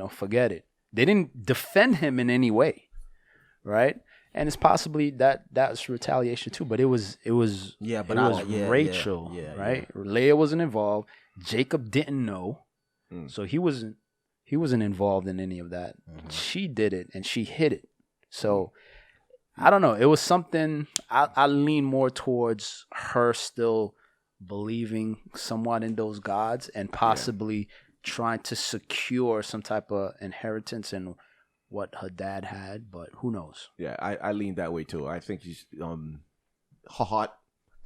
Forget it. They didn't defend him in any way, right? And it's possibly that's retaliation too, but it was Rachel, right? Leah wasn't involved. Jacob didn't know, so he wasn't involved in any of that. She did it, and she hid it. So I don't know. It was something. I lean more towards her still believing somewhat in those gods and possibly trying to secure some type of inheritance and what her dad had, but who knows? Yeah, I lean that way too. I think she's her heart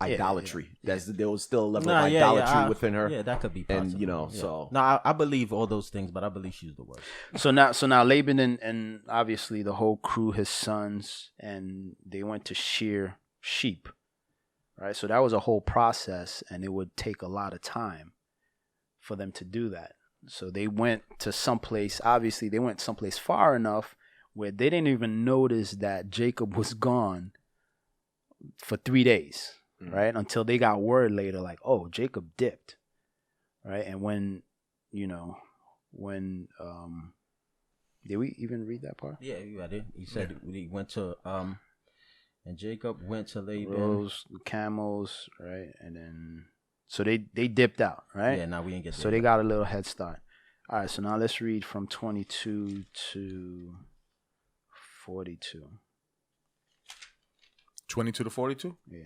idolatry. There was still a level of idolatry within her. Yeah, that could be possible. And so no, I believe all those things, but I believe she's the worst. So now Laban and obviously the whole crew, his sons, and they went to shear sheep, right? So that was a whole process, and it would take a lot of time for them to do that. So they went to someplace, obviously they went someplace far enough where they didn't even notice that Jacob was gone for 3 days, right? Until they got word later, like, oh, Jacob dipped, right? And when did we even read that part? Yeah, you read it. He said he went to, and Jacob went to Laban. Rose, camels, right? And then... So they dipped out, right? Yeah, now we ain't get there. So they got a little head start. All right, so now let's read from 22 to 42. 22 to 42? Yeah.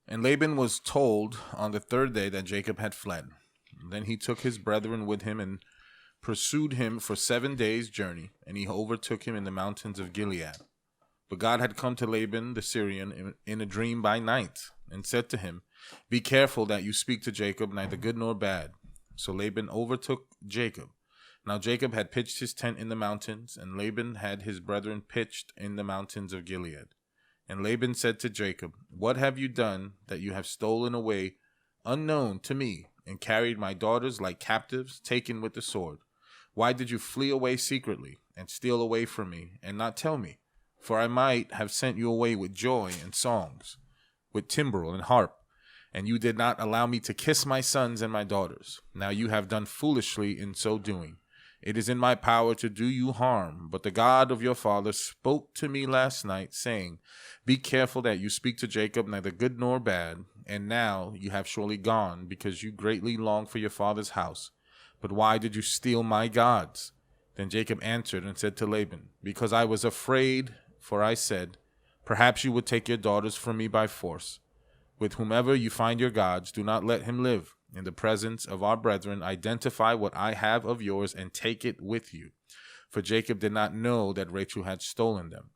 And Laban was told on the third day that Jacob had fled. Then he took his brethren with him and pursued him for 7 days' journey, and he overtook him in the mountains of Gilead. But God had come to Laban the Syrian in a dream by night, and said to him, "Be careful that you speak to Jacob neither good nor bad." So Laban overtook Jacob. Now Jacob had pitched his tent in the mountains, and Laban had his brethren pitched in the mountains of Gilead. And Laban said to Jacob, "What have you done that you have stolen away unknown to me, and carried my daughters like captives, taken with the sword? Why did you flee away secretly, and steal away from me, and not tell me? For I might have sent you away with joy and songs, with timbrel and harp, and you did not allow me to kiss my sons and my daughters. Now you have done foolishly in so doing. It is in my power to do you harm, but the God of your father spoke to me last night, saying, be careful that you speak to Jacob neither good nor bad, and now you have surely gone, because you greatly long for your father's house. But why did you steal my gods? Then Jacob answered and said to Laban, because I was afraid, for I said, perhaps you would take your daughters from me by force. With whomever you find your gods, do not let him live. In the presence of our brethren, identify what I have of yours and take it with you. For Jacob did not know that Rachel had stolen them.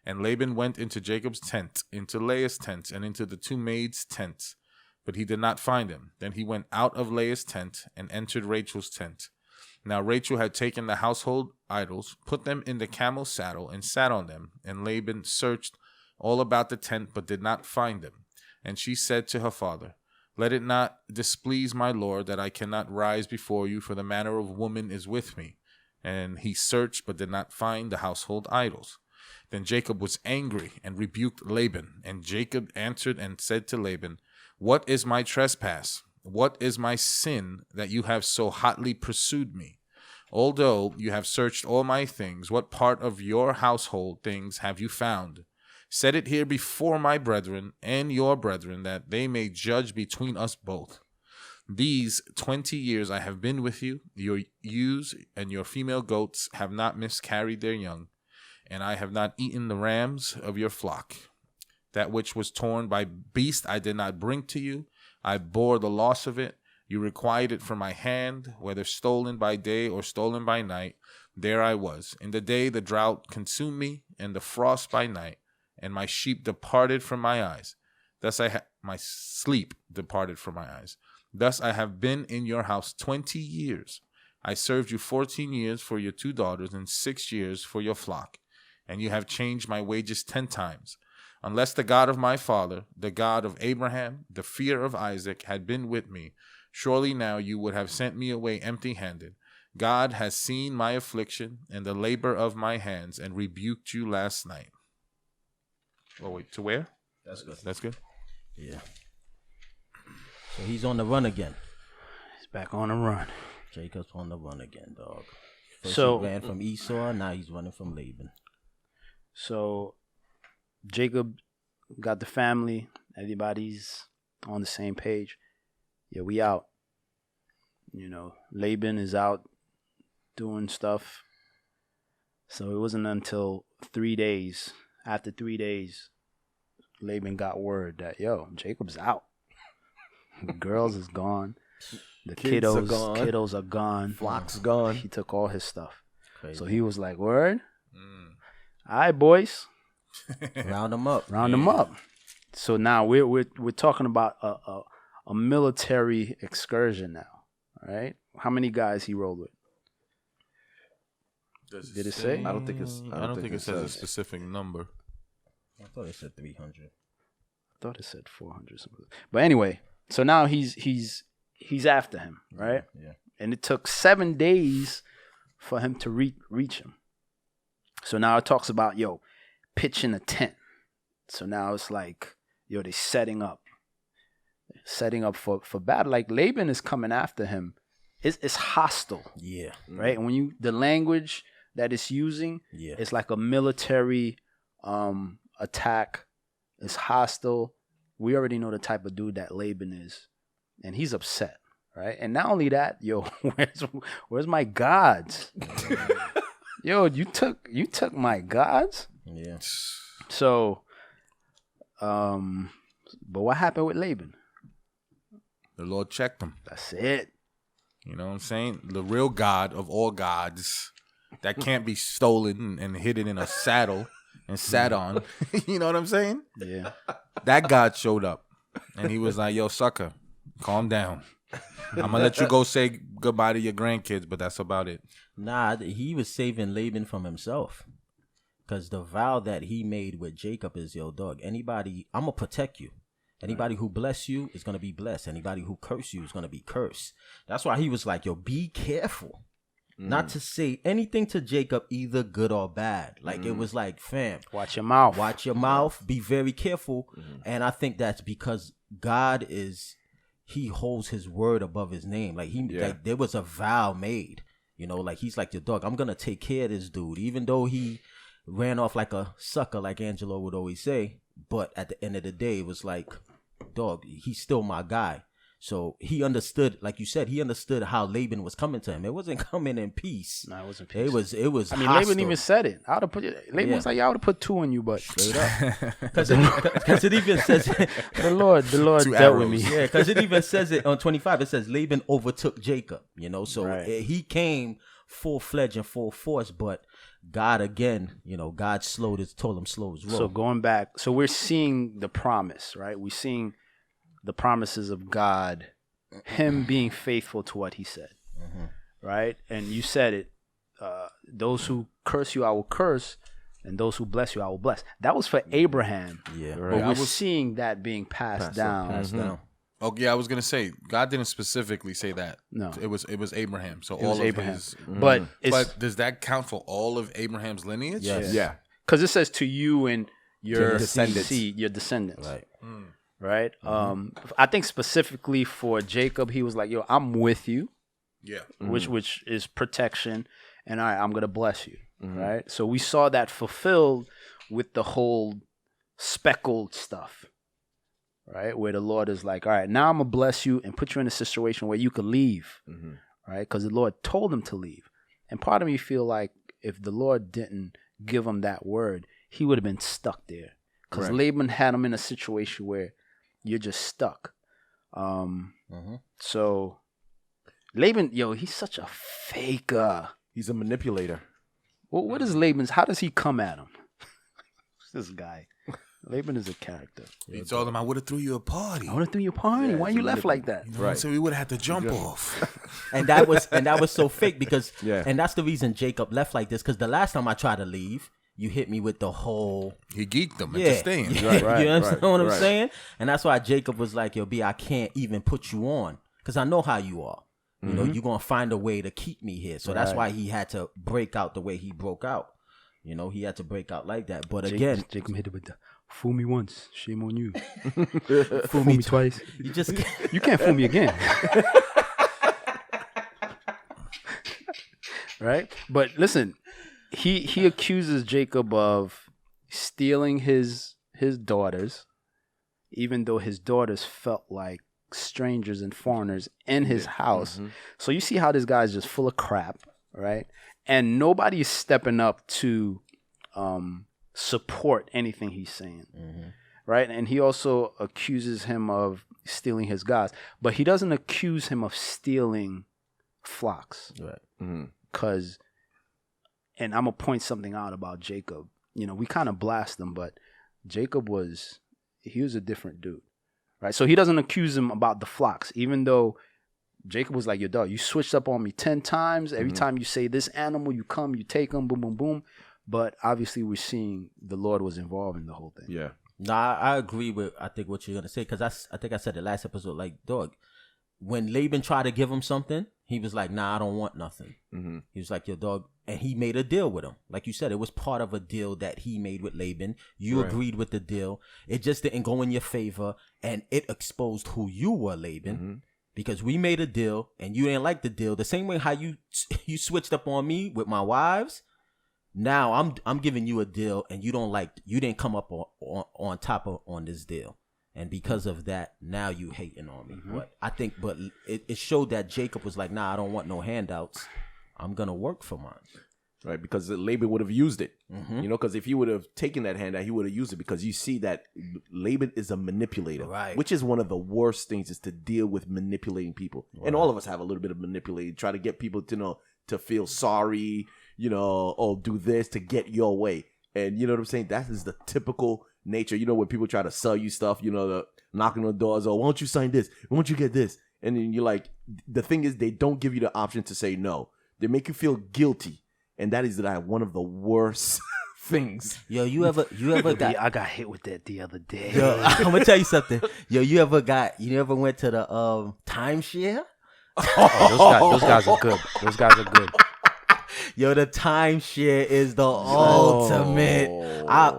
And Laban went into Jacob's tent, into Leah's tent, and into the two maids' tents. But he did not find them. Then he went out of Leah's tent and entered Rachel's tent. Now Rachel had taken the household idols, put them in the camel's saddle, and sat on them. And Laban searched all about the tent, but did not find them. And she said to her father, let it not displease my lord that I cannot rise before you, for the manner of woman is with me. And he searched, but did not find the household idols. Then Jacob was angry and rebuked Laban. And Jacob answered and said to Laban, what is my trespass? What is my sin that you have so hotly pursued me? Although you have searched all my things, what part of your household things have you found? Set it here before my brethren and your brethren, that they may judge between us both. These 20 years I have been with you. Your ewes and your female goats have not miscarried their young, and I have not eaten the rams of your flock. That which was torn by beast I did not bring to you. I bore the loss of it. You required it from my hand, whether stolen by day or stolen by night. There I was. In the day the drought consumed me, and the frost by night. And my sheep departed from my eyes. Thus my sleep departed from my eyes. Thus I have been in your house 20 years. I served you 14 years for your 2 daughters and 6 years for your flock. And you have changed my wages 10 times. Unless the God of my father, the God of Abraham, the fear of Isaac, had been with me, surely now you would have sent me away empty-handed. God has seen my affliction and the labor of my hands, and rebuked you last night. Oh, wait, to where? That's good. That's good? Yeah. So he's on the run again. He's back on the run. Jacob's on the run again, dog. First So he ran from Esau, now he's running from Laban. So Jacob got the family. Everybody's on the same page. Yeah, we out. You know, Laban is out doing stuff. So it wasn't until 3 days. After 3 days, Laban got word that, yo, Jacob's out. The girls is gone. The kiddos are gone. Flock's gone. He took all his stuff. Crazy. So he was like, word? All right, boys. Round them up. Round them up. So now we're talking about a military excursion now. All right? How many guys he rolled with? Did it say? I don't think it says a specific number. I thought it said 300. I thought it said 400 something. But anyway, so now he's after him, right? Yeah. And it took 7 days for him to reach him. So now it talks about, yo, pitching a tent. So now it's like, yo, they're setting up for battle. Like Laban is coming after him. It's hostile. Yeah. Right? And when the language that it's using, Yeah. it's like a military attack. It's hostile. We already know the type of dude that Laban is. And he's upset, right? And not only that, yo, where's my gods? Yo, you took my gods? Yeah. So, but what happened with Laban? The Lord checked him. That's it. You know what I'm saying? The real God of all gods that can't be stolen and hidden in a saddle and sat on. You know what I'm saying? Yeah. That God showed up. And he was like, yo, sucker, calm down. I'm going to let you go say goodbye to your grandkids, but that's about it. Nah, he was saving Laban from himself. Because the vow that he made with Jacob is, yo, dog, anybody, I'm going to protect you. Anybody who bless you is going to be blessed. Anybody who curse you is going to be cursed. That's why he was like, yo, be careful. Not to say anything to Jacob, either good or bad. Like, it was like, fam. Watch your mouth. Watch your mouth. Be very careful. And I think that's because God he holds his word above his name. Like, like there was a vow made. You know, like he's like, your dog, I'm gonna take care of this dude, even though he ran off like a sucker, like Angelo would always say. But at the end of the day, it was like, dog, he's still my guy. So he understood, like you said, he understood how Laban was coming to him. It wasn't coming in peace. No, it wasn't peace. It was. I mean, hostile. Laban even said it. I would have put it. Laban was like, "I would have put 2 on you, but Straight up, because it even says the Lord dealt arrows. with me." yeah, because it even says it on 25. It says Laban overtook Jacob. You know, so Right. he came full-fledged and full force, but God again, you know, God told him slow his roll. So going back, so we're seeing the promise, right? We're seeing the promises of God, him being faithful to what he said, right? And you said it, those who curse you, I will curse, and those who bless you, I will bless. That was for Abraham. yeah, But we're seeing that being passed down. Passed down. Oh yeah, I was gonna say God didn't specifically say that. No. it was Abraham. So It all was of Abraham. his. But it's But does that count for all of Abraham's lineage? Yes. Yeah. because it says to you and your descendants. seed, your descendants. Right. Right. I think specifically for Jacob, he was like, "Yo, I'm with you," Yeah. which is protection, and I'm gonna bless you. Right. So we saw that fulfilled with the whole speckled stuff. Right, where the Lord is like, "All right, now I'm gonna bless you and put you in a situation where you could leave." Right, because the Lord told him to leave, and part of me feel like if the Lord didn't give him that word, he would have been stuck there. Because Laban had him in a situation where you're just stuck. So Laban, he's such a faker. He's a manipulator. Well, what is Laban's? How does he come at him? This guy. Laban is a character. He told him, "I would have threw you a party." I want to throw your party. Why you left like that? Right. So we would have had to jump off. And that was so fake because Yeah. and that's the reason Jacob left like this, because the last time I tried to leave, you hit me with the whole He geeked them yeah, into staying. yeah. You understand what I'm right. saying? And that's why Jacob was like, "Yo, B, I can't even put you on because I know how you are. You know, you're gonna find a way to keep me here." So that's why he had to break out the way he broke out. You know, he had to break out like that. But again, Jacob hit it with the fool me once, shame on you. fool Fool me twice. You just You can't fool me again. Right? But listen, he accuses Jacob of stealing his daughters, even though his daughters felt like strangers and foreigners in his house. So you see how this guy's just full of crap, right? And nobody's stepping up to support anything he's saying, right? And he also accuses him of stealing his gods, but he doesn't accuse him of stealing flocks. right. Because, and I'm going to point something out about Jacob. You know, we kind of blast him, but Jacob was a different dude, right? So he doesn't accuse him about the flocks, even though Jacob was like, "Yo, dog, you switched up on me 10 times. Every time you say this animal, you come, you take them, boom, boom, boom." But obviously we're seeing the Lord was involved in the whole thing. Yeah. Nah, I agree with I think what you're gonna say, because I think I said the last episode, like, dog, when Laban tried to give him something, he was like, "Nah, I don't want nothing." He was like, "Yo, dog," and he made a deal with him. Like you said, it was part of a deal that he made with Laban. You agreed with the deal. It just didn't go in your favor, and it exposed who you were, Laban. Because we made a deal and you didn't like the deal. The same way how you switched up on me with my wives. Now I'm giving you a deal and you didn't come up on top of on this deal. And because of that, now you hating on me. But it showed that Jacob was like, "Nah, I don't want no handouts. I'm gonna work for mine." Right, because Laban would have used it. You know, because if he would have taken that handout, he would have used it, because you see that Laban is a manipulator, Right. which is one of the worst things, is to deal with manipulating people. And all of us have a little bit of manipulating, try to get people to feel sorry, do this to get your way. And you know what I'm saying? That is the typical nature. You know, when people try to sell you stuff, the knocking on doors, "Oh, why don't you sign this? Why don't you get this?" And then you're like, the thing is, they don't give you the option to say no. They make you feel guilty. And that is one of the worst things. Yo, you ever got? I got hit with that the other day. Yo, I'm gonna tell you something. Yo, you ever went to the timeshare? Those guys are good. Those guys are good. Yo, the timeshare is the ultimate.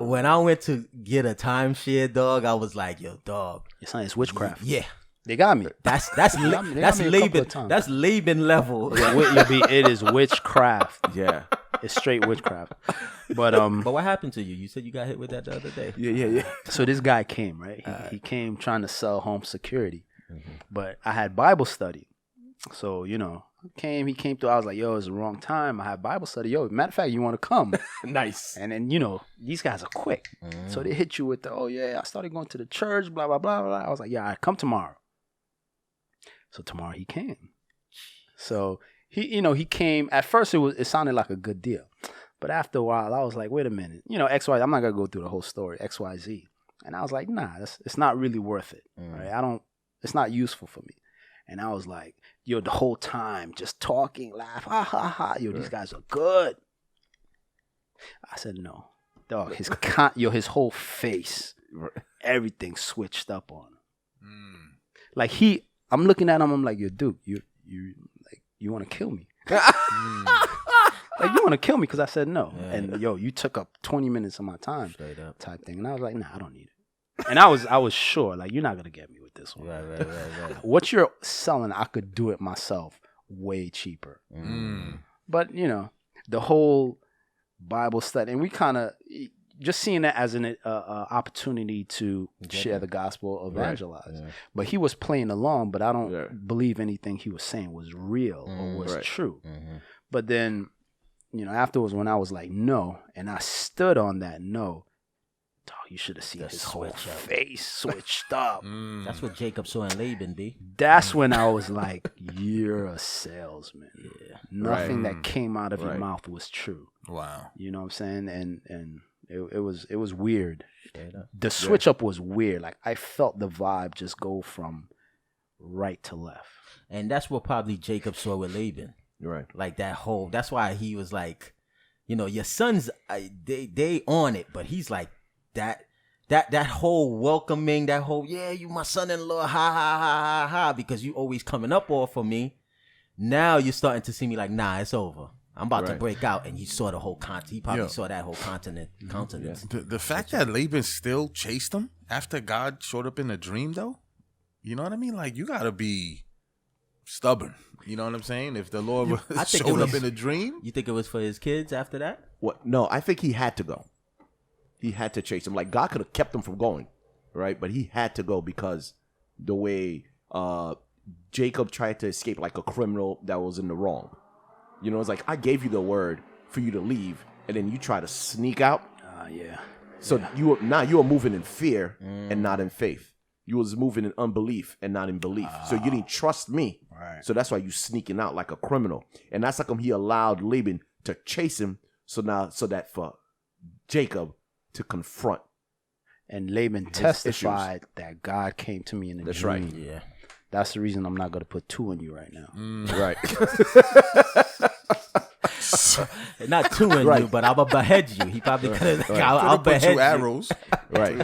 When I went to get a timeshare, dog, I was like, "Yo, dog, It's witchcraft. yeah." They got me. That's got me a couple Laban. of times. That's Laban level. It is witchcraft. Yeah. It's straight witchcraft. But But what happened to you? You said you got hit with that the other day. Yeah. so this guy came, right? He came trying to sell home security. But I had Bible study. So, he came through. I was like, yo, it's the wrong time. I have Bible study. Yo, matter of fact, you want to come? Nice. And then, these guys are quick. So they hit you with the, oh, yeah, I started going to the church, blah, blah, blah, blah. I was like, yeah, all right, come tomorrow. So tomorrow he came. So he came. At first it sounded like a good deal. But after a while, I was like, wait a minute. XY, I'm not going to go through the whole story, XYZ. And I was like, nah, it's not really worth it. Right? It's not useful for me. And I was like, yo, the whole time, just talking, laugh, ha, ha, ha. Yo, these guys are good. I said, no. Dog, his whole face, everything switched up on him. Like I'm looking at him, I'm like, yo, dude, you want to kill me. Like, you want to kill me because I said no. Yeah. And, yo, you took up 20 minutes of my time type thing. And I was like, nah, I don't need it. And I was sure, like, you're not going to get me with this one. Right. What you're selling, I could do it myself way cheaper. But, the whole Bible study, and we kind of just seeing that as an opportunity to share the gospel, evangelize. Right. Yeah. But he was playing along, but I don't believe anything he was saying was real or was true. But then, afterwards when I was like, no, and I stood on that no, dog, you should have seen his whole face switched up. That's what Jacob saw in Laban, B. That's when I was like, you're a salesman. Yeah. Nothing that came out of your mouth was true. Wow. You know what I'm saying? And it was weird. The switch up was weird. Like, I felt the vibe just go from right to left. And that's what probably Jacob saw with Laban. Right. Like that's why he was like, your sons, they on it, but he's like that whole welcoming, that whole, yeah, you my son-in-law, ha, ha, ha, ha, ha, because you always coming up off of me. Now you're starting to see me like, nah, it's over. I'm about to break out, and he saw the whole continent. He probably saw that whole continent. The fact that Laban still chased him after God showed up in a dream, though, you know what I mean? Like, you gotta be stubborn. You know what I'm saying? If the Lord showed up in a dream, you think it was for his kids after that? What? No, I think he had to go. He had to chase him. Like, God could have kept him from going, right? But he had to go because the way Jacob tried to escape like a criminal that was in the wrong. It's like, I gave you the word for you to leave, and then you try to sneak out. So you are moving in fear and not in faith. You was moving in unbelief and not in belief. So you didn't trust me. Right. So that's why you sneaking out like a criminal. And that's how come he allowed Laban to chase him. So that for Jacob to confront. And Laban testified that God came to me in a dream. That's right. Yeah. That's the reason I'm not going to put two on you right now. Right. Not two in you, but I'm going to behead you. He probably could have. I'll behead two arrows. Right.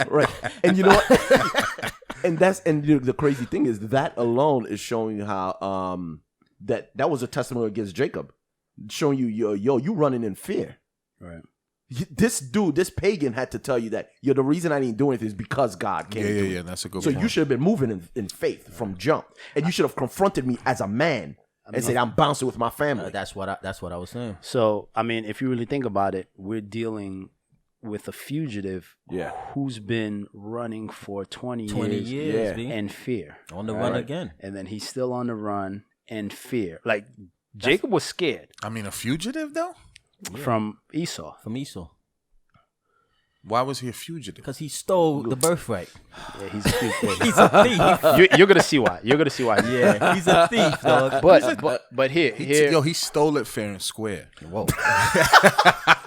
Right. And you know what? And the crazy thing is that alone is showing how that was a testimony against Jacob, showing you, you running in fear. Right. This dude, this pagan had to tell you that, the reason I didn't do anything is because God came. Yeah, that's a good point. So you should have been moving in faith from jump. And you should have confronted me as a man and said, I'm bouncing with my family. That's what I was saying. So, I mean, if you really think about it, we're dealing with a fugitive who's been running for 20 years in fear. On the run again. And then he's still on the run in fear. Like, Jacob was scared. I mean, a fugitive, though? From Esau. Why was he a fugitive? Because he stole the birthright. Yeah, he's a thief. He's a thief. You're gonna see why. Yeah, he's a thief, dog. But here, he stole it fair and square. Whoa.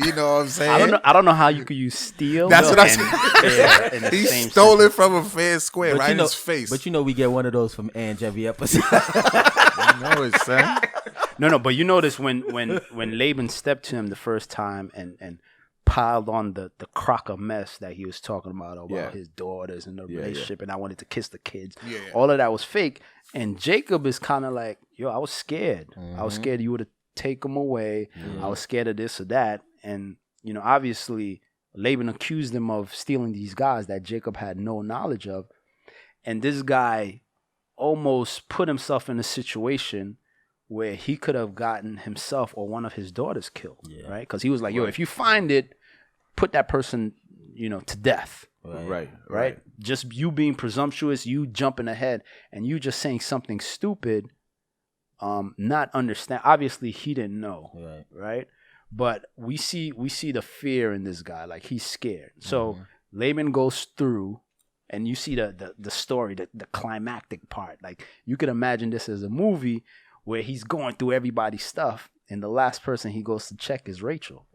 You know what I'm saying? I don't know how you could use steal. That's what I said. He stole it from a fair and square, right in his face. But we get one of those from Ange every episode. I know it, son. No, but you notice when Laban stepped to him the first time and piled on the crock of mess that he was talking about his daughters and the relationship, and I wanted to kiss the kids. Yeah. All of that was fake. And Jacob is kind of like, yo, I was scared. I was scared you would have taken them away. I was scared of this or that. And, obviously Laban accused him of stealing these guys that Jacob had no knowledge of. And this guy almost put himself in a situation where he could have gotten himself or one of his daughters killed, right? Because he was like, yo, if you find it, put that person, to death. Right. Just you being presumptuous, you jumping ahead, and you just saying something stupid, not understand. Obviously, he didn't know, right? But we see the fear in this guy, like he's scared. So Laban goes through, and you see the story, the climactic part. Like you could imagine this as a movie where he's going through everybody's stuff, and the last person he goes to check is Rachel,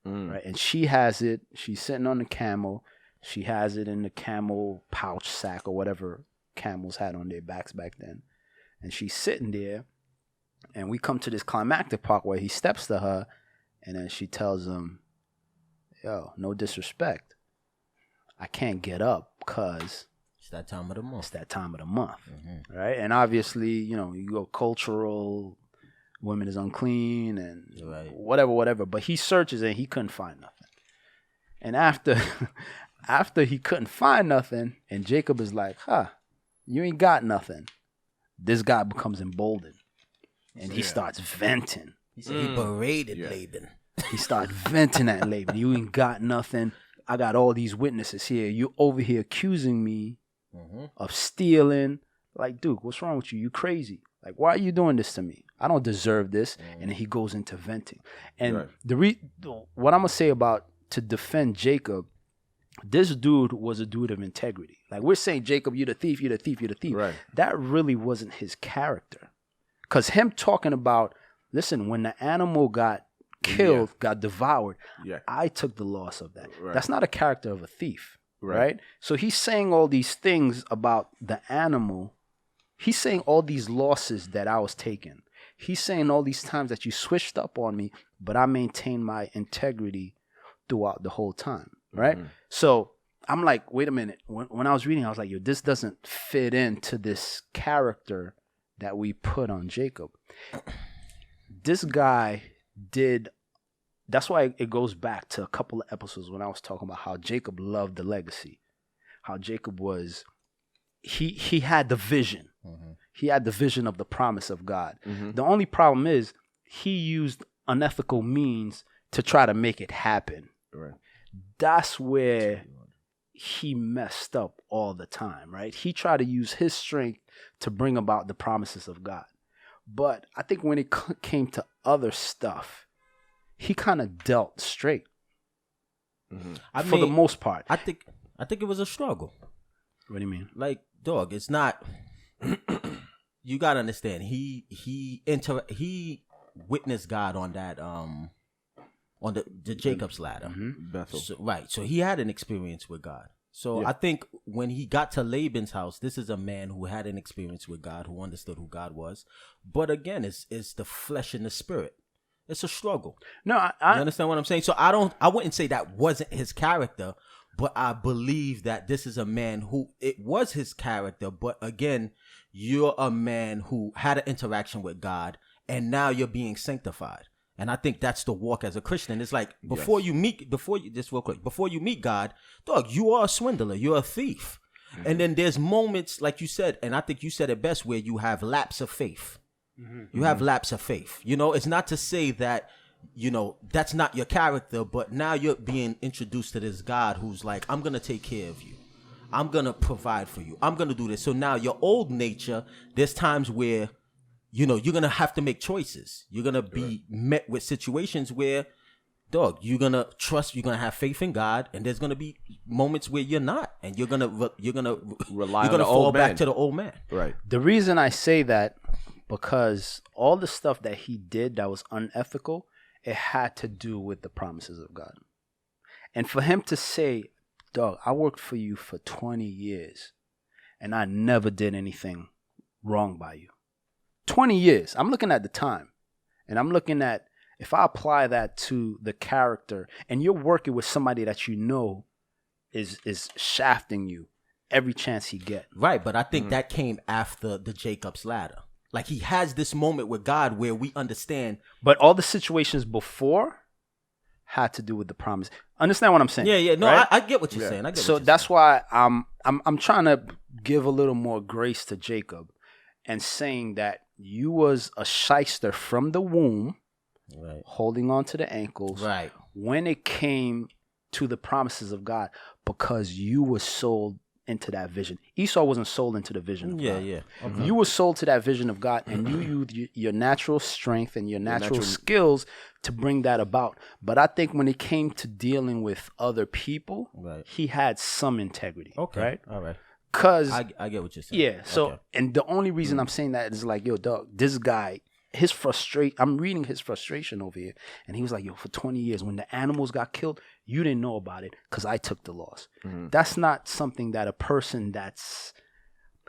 right? And she has it. She's sitting on the camel. She has it in the camel pouch sack or whatever camels had on their backs back then. And she's sitting there, and we come to this climactic part where he steps to her, and then she tells him, yo, no disrespect, I can't get up because it's that time of the month. Right? And obviously, you go cultural, women is unclean and whatever. But he searches and he couldn't find nothing. And after he couldn't find nothing, and Jacob is like, you ain't got nothing, this guy becomes emboldened. And he starts venting. He said he berated Laban. He starts venting at Laban. You ain't got nothing. I got all these witnesses here. You over here accusing me of stealing. Like, Duke, what's wrong with you? You crazy. Like, why are you doing this to me? I don't deserve this. And then he goes into venting. And what I'm going to say about to defend Jacob, this dude was a dude of integrity. Like, we're saying, Jacob, you're the thief, you're the thief, you're the thief. Right. That really wasn't his character. Because him talking about, listen, when the animal got killed, got devoured, I took the loss of that. Right. That's not a character of a thief, right? So he's saying all these things about the animal. He's saying all these losses that I was taking. He's saying all these times that you switched up on me, but I maintained my integrity throughout the whole time, right? So I'm like, wait a minute. When I was reading, I was like, yo, this doesn't fit into this character that we put on Jacob. This guy did. That's why it goes back to a couple of episodes when I was talking about how Jacob loved the legacy, how Jacob was, he had the vision. He had the vision of the promise of God. The only problem is he used unethical means to try to make it happen. That's where he messed up all the time, right? He tried to use his strength to bring about the promises of God. But I think when it came to other stuff, he kind of dealt straight. For the most part. I think it was a struggle. What do you mean? Like, dog, it's not. You gotta understand. He witnessed God on that on the Jacob's ladder. Bethel. So he had an experience with God. So I think when he got to Laban's house, this is a man who had an experience with God, who understood who God was. But again, it's the flesh and the spirit. It's a struggle. No, you understand what I'm saying? So I wouldn't say that wasn't his character, but I believe that this is a man who it was his character. But again, you're a man who had an interaction with God, and now you're being sanctified. And I think that's the walk as a Christian. It's like before you meet God, dog, you are a swindler, you're a thief. And then there's moments, like you said, and I think you said it best, where you have lapse of faith. You have lapse of faith. It's not to say that, that's not your character, but now you're being introduced to this God who's like, I'm going to take care of you. I'm going to provide for you. I'm going to do this. So now your old nature, there's times where, you're going to have to make choices. You're going to be met with situations where, dog, you're going to trust, you're going to have faith in God, and there's going to be moments where you're not, and you're going to rely on the fall old back man. to the old man. Right. The reason I say that, because all the stuff that he did that was unethical, it had to do with the promises of God. And for him to say, dog, I worked for you for 20 years and I never did anything wrong by you. 20 years. I'm looking at the time, and I'm looking at, if I apply that to the character, and you're working with somebody that is shafting you every chance he gets. Right, but I think that came after the Jacob's ladder. Like, he has this moment with God where we understand. But all the situations before had to do with the promise. Understand what I'm saying? Yeah. No, right? I get what you're saying. So that's why I'm trying to give a little more grace to Jacob and saying that you was a shyster from the womb, Right. holding on to the ankles, Right. when it came to the promises of God, because you were sold into that vision. Esau wasn't sold into the vision of God. Yeah. Okay. You were sold to that vision of God, and you used your natural strength and your natural skills to bring that about. But I think when it came to dealing with other people, Right. he had some integrity. Okay. Right? All right. Because, I get what you're saying. yeah. So, Okay. and the only reason I'm saying that is like, yo, dog, this guy, I'm reading his frustration over here. And he was like, yo, for 20 years, when the animals got killed, you didn't know about it because I took the loss. That's not something that a person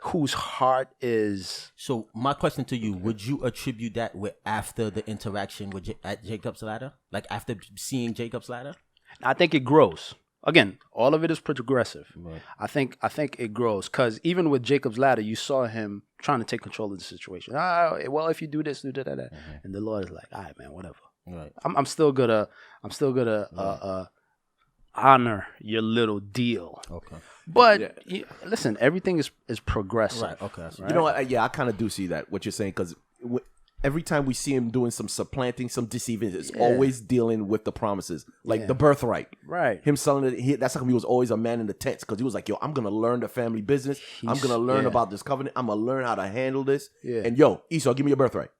whose heart is. So my question to you: would you attribute that with after the interaction with at Jacob's ladder, like after seeing Jacob's ladder? I think it grows. Again, all of it is progressive. Right. I think it grows because even with Jacob's ladder, you saw him trying to take control of the situation. Well, if you do this, do that, and the Lord is like, all right, man, whatever. Right. I'm still gonna honor your little deal. Okay. But listen, everything is progressive. Right. Okay. I see. Right? You know what? Yeah, I kind of do see that, what you're saying, because every time we see him doing some supplanting, some deceiving, it's always dealing with the promises, like the birthright. Right. Him selling it. That's how he was always a man in the tents, because he was like, yo, I'm going to learn the family business. I'm going to learn about this covenant. I'm going to learn how to handle this. Yeah. And yo, Esau, give me your birthright.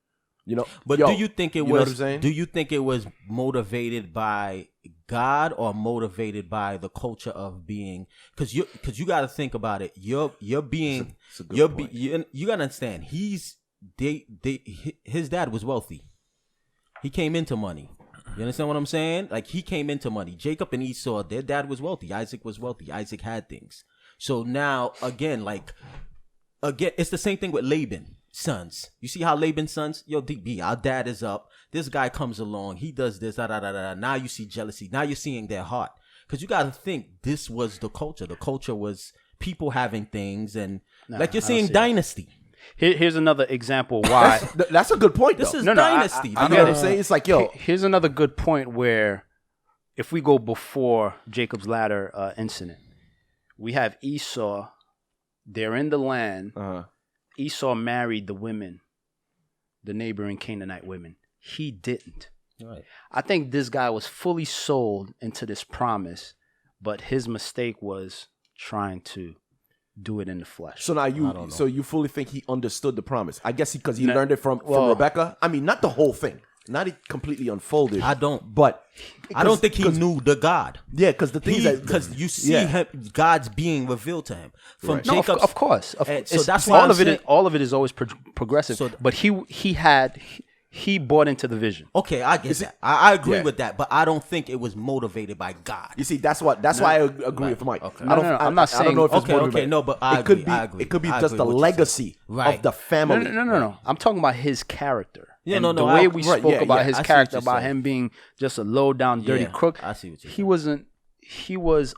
You know, But yo, do you think it know what I'm was? saying? Do you think it was motivated by God or motivated by the culture of being? Because you got to think about it. You're being It's a good point. you got to understand. His dad was wealthy. He came into money. You understand what I'm saying? Like, he came into money. Jacob and Esau, their dad was wealthy. Isaac was wealthy. Isaac had things. So now again, it's the same thing with Laban. Sons. You see how Laban's sons, yo, DB, our dad is up. This guy comes along. He does this, Now you see jealousy. Now you're seeing their heart. Because you got to think this was the culture. The culture was people having things. And like you're seeing dynasty. Here's another example why. That's a good point, though. This is No, dynasty. you know what I'm saying? It's like, yo, Here's another good point where if we go before Jacob's ladder incident, we have Esau. They're in the land. Esau married the women, the neighboring Canaanite women. He didn't. Right. I think this guy was fully sold into this promise, but his mistake was trying to do it in the flesh. So now you fully think he understood the promise? I guess because he learned it from Rebecca. I mean, not the whole thing, not it completely unfolded. I don't. But I don't think he knew the God. Yeah, because the thing is Because you see him, God's being revealed to him from Right. No, Jacob. of course. So that's why all of it is always progressive. So- but he bought into the vision. Okay, I get that. I agree with that, but I don't think it was motivated by God. you see, that's why I agree with Mike. Okay. I don't, No, I'm not I don't know if saying- it's Okay, motivated. no, but I it could agree, be. I agree. It could be I just agree the with what you're legacy saying. of the family. No. I'm talking about his character. Yeah, and no, the I- way we right, spoke yeah, about yeah, his I see what character, you're about saying. him being just a low down, dirty Yeah, crook. I see what you're He saying. wasn't. He was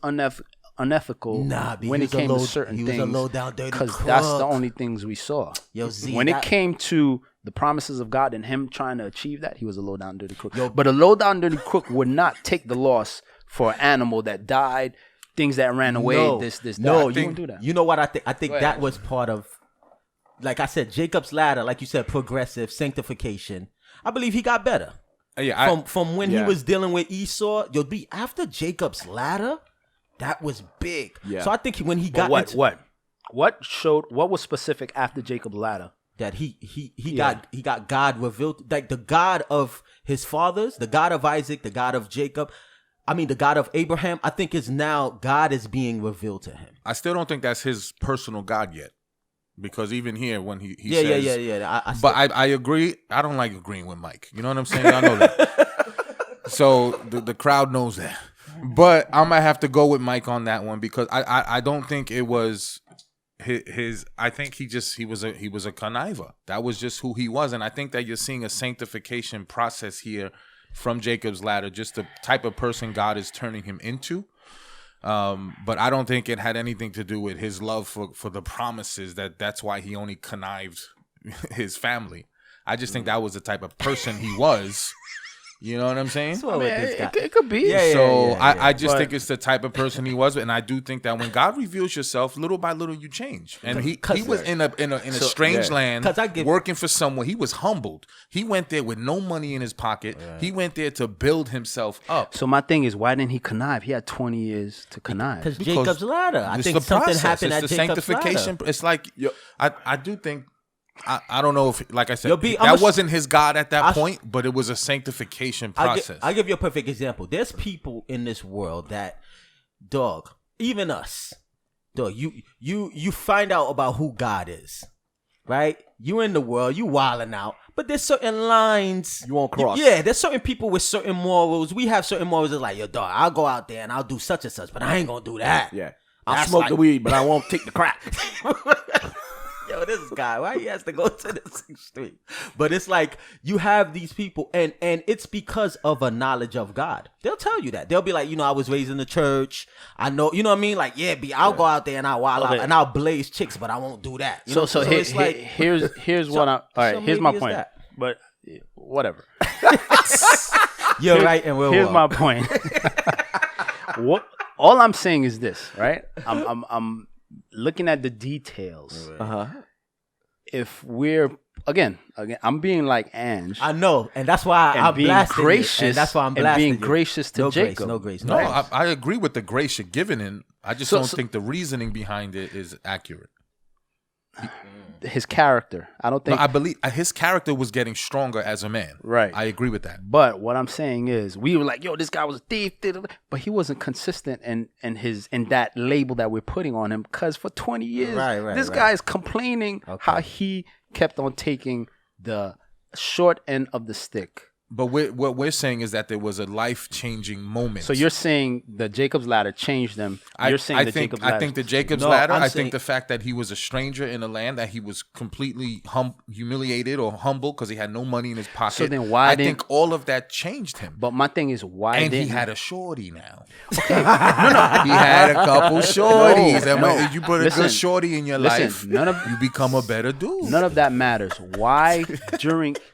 unethical Nah, when it came to certain he things. was a low down dirty Because crook. that's the only things we saw. Yo, Z, when it came to the promises of God and him trying to achieve that, he was a low down dirty crook. But a low down dirty crook would not take the loss for an animal that died, things that ran away. No, that. no, you wouldn't do that. You know what I think? I think Go that ahead. was part of, like I said, Jacob's ladder. Like you said, progressive sanctification. I believe he got better. From when he was dealing with Esau. You'll be after Jacob's ladder. That was big. Yeah. So I think when he got But into, what was specific after Jacob's ladder? that he got God revealed, like the God of his fathers, the God of Isaac, the God of Jacob. I mean, the God of Abraham. I think is now God is being revealed to him. I still don't think that's his personal God yet, because even here when he says, Yeah. But I agree. I don't like agreeing with Mike. You know what I'm saying? I know that. So the crowd knows that. But I might have to go with Mike on that one, because I don't think it was his. I think he was a conniver. That was just who he was, and I think that you're seeing a sanctification process here from Jacob's ladder, just the type of person God is turning him into. But I don't think it had anything to do with his love for the promises. That's why he only connived his family. I just think that was the type of person he was. You know what I'm saying? What's wrong with this guy? It could be. Yeah, So yeah. I just But- think it's the type of person he was, and I do think that when God reveals yourself, little by little you change. And he was in a strange land, 'Cause I give- working for someone. He was humbled. He went there with no money in his pocket. He went there to build himself up. So my thing is, why didn't he connive? He had 20 years to connive. Because Jacob's ladder. I It's think the something process. happened It's at the Jacob's sanctification. ladder. It's like I do think. I don't know if, like I said, Yo, B, that I'ma- wasn't his God at that I- point, but it was a sanctification I'll process. give you a perfect example. There's people in this world that, dog, even us, dog, you find out about who God is, right? You in the world, you wilding out, but there's certain lines You won't cross. Yeah, there's certain people with certain morals. We have certain morals that's like, yo, dog, I'll go out there and I'll do such and such, but I ain't gonna do that. Yeah. I'll That's smoke like- the weed, but I won't take the crack. Yo, this guy, why he has to go to this extreme? But it's like you have these people, and it's because of a knowledge of God. They'll tell you that. They'll be like, I was raised in the church. I know, you know what I mean? Like, I'll go out there and I'll wild out and I'll blaze chicks, but I won't do that. You know? So it's like, here's what I. All right, so here's my maybe it's point. that. But whatever. you're right and we're Here's wrong. my point. What? All I'm saying is this, right? I'm looking at the details. If we're again, I'm being like Ange. I know, and that's why and I'm being blasting gracious, you, and that's why I'm and blasting being you. gracious to no Jacob. No grace. no, I agree with the grace you're giving in. I just So- don't so- think the reasoning behind it is accurate. His character. I don't No, think. I believe his character was getting stronger as a man. Right. I agree with that. But what I'm saying is, we were like, "Yo, this guy was a thief," but he wasn't consistent in that label that we're putting on him. Because for 20 years, this guy is complaining how he kept on taking the short end of the stick. But what we're saying is that there was a life-changing moment. So you're saying the Jacob's ladder changed them. You're saying the Jacob's ladder. I think the Jacob's No, ladder. I'm I saying- think the fact that he was a stranger in a land that he was completely humiliated or humble because he had no money in his pocket. So then why I didn't- think all of that changed him. But my thing is, why And he didn't had a shorty now. He had a couple shorties. And when you put a Listen, good shorty in your listen, life, you become a better dude. None of that matters. Why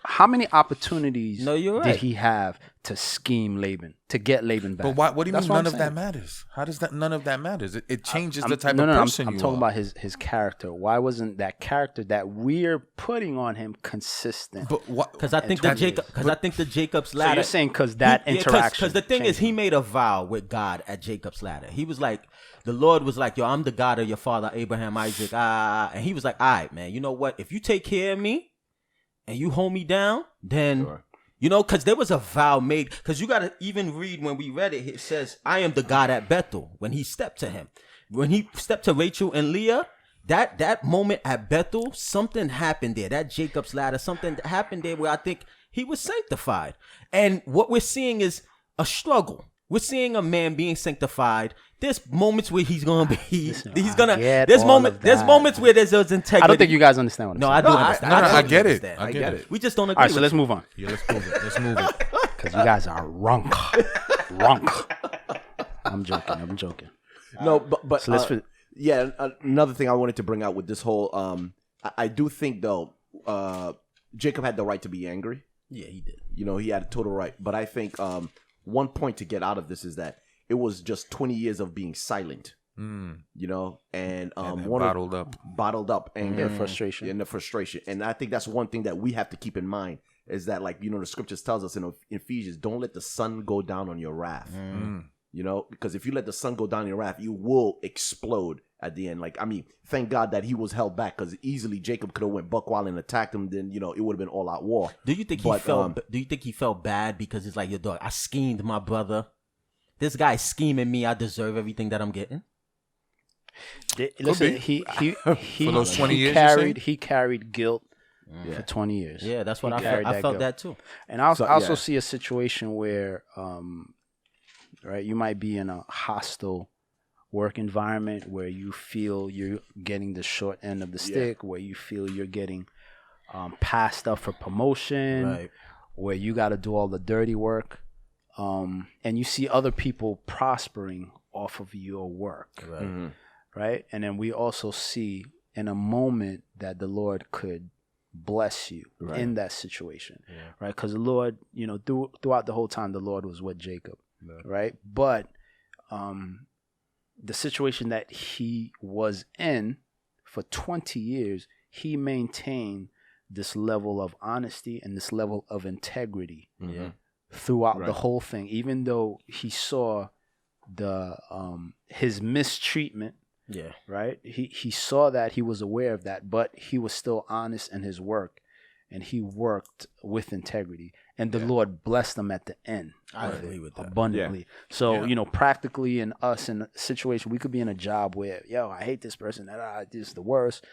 how many opportunities No, you're did right. he have to scheme Laban, to get Laban back? But what do you That's mean what none I'm of that saying. matters? How does that none of that matters? It changes I'm- the type no, of no, person I'm you talking are. about his character. Why wasn't that character that we're putting on him consistent? But what? Because I think the Jacob's So ladder. you're saying because that interaction. Because the thing is, changed he him. made a vow with God at Jacob's ladder. He was like, the Lord was like, yo, I'm the God of your father Abraham, Isaac. And he was like, all right, man, you know what? If you take care of me and you hold me down, then because there was a vow made. Because you got to even read when we read it. It says, I am the God at Bethel. When he stepped to him, when he stepped to Rachel and Leah. That moment at Bethel, something happened there. That Jacob's ladder, something happened there where I think he was sanctified. And what we're seeing is a struggle. We're seeing a man being sanctified. There's moments where he's gonna be. There's moments where there's integrity. I don't think you guys understand what I'm No, saying. I do understand. I totally get it. understand. I get it. We just don't agree. All right, so with let's you. move on. Yeah, let's move it. Let's move it. Because you guys are runk. I'm joking. No, but So let's yeah. Another thing I wanted to bring out with this whole, I do think though, Jacob had the right to be angry. Yeah, he did. He had a total right. But I think one point to get out of this is that it was just 20 years of being silent. And bottled up anger, frustration. and the frustration. And I think that's one thing that we have to keep in mind is that, like, the scriptures tells us in Ephesians, don't let the sun go down on your wrath. Because if you let the sun go down on your wrath, you will explode at the end. Like, I mean, thank God that he was held back, because easily Jacob could have went buck wild and attacked him. Then it would have been all out war. Do you think he felt bad because it's like, your dog, I schemed my brother. This guy's scheming me. I deserve everything that I'm getting. Listen, be. he For those 20 years, you're saying? he carried guilt for 20 years. Yeah, that's what He I felt. carried I felt guilt. that too. And I also yeah. see a situation where, right, you might be in a hostile work environment where you feel you're getting the short end of the stick, where you feel you're getting passed up for promotion, Right. where you got to do all the dirty work, and you see other people prospering off of your work, Right. right? And then we also see in a moment that the Lord could bless you Right. in that situation, right? Because the Lord, throughout the whole time, the Lord was with Jacob, right? But the situation that he was in for 20 years, he maintained this level of honesty and this level of integrity throughout the whole thing, even though he saw the his mistreatment. Yeah. Right. He saw that, he was aware of that, but he was still honest in his work, and he worked with integrity, and the Lord blessed him at the end. I agree with that. Abundantly. Yeah. So, practically in us in a situation, we could be in a job where, I hate this person, this is the worst.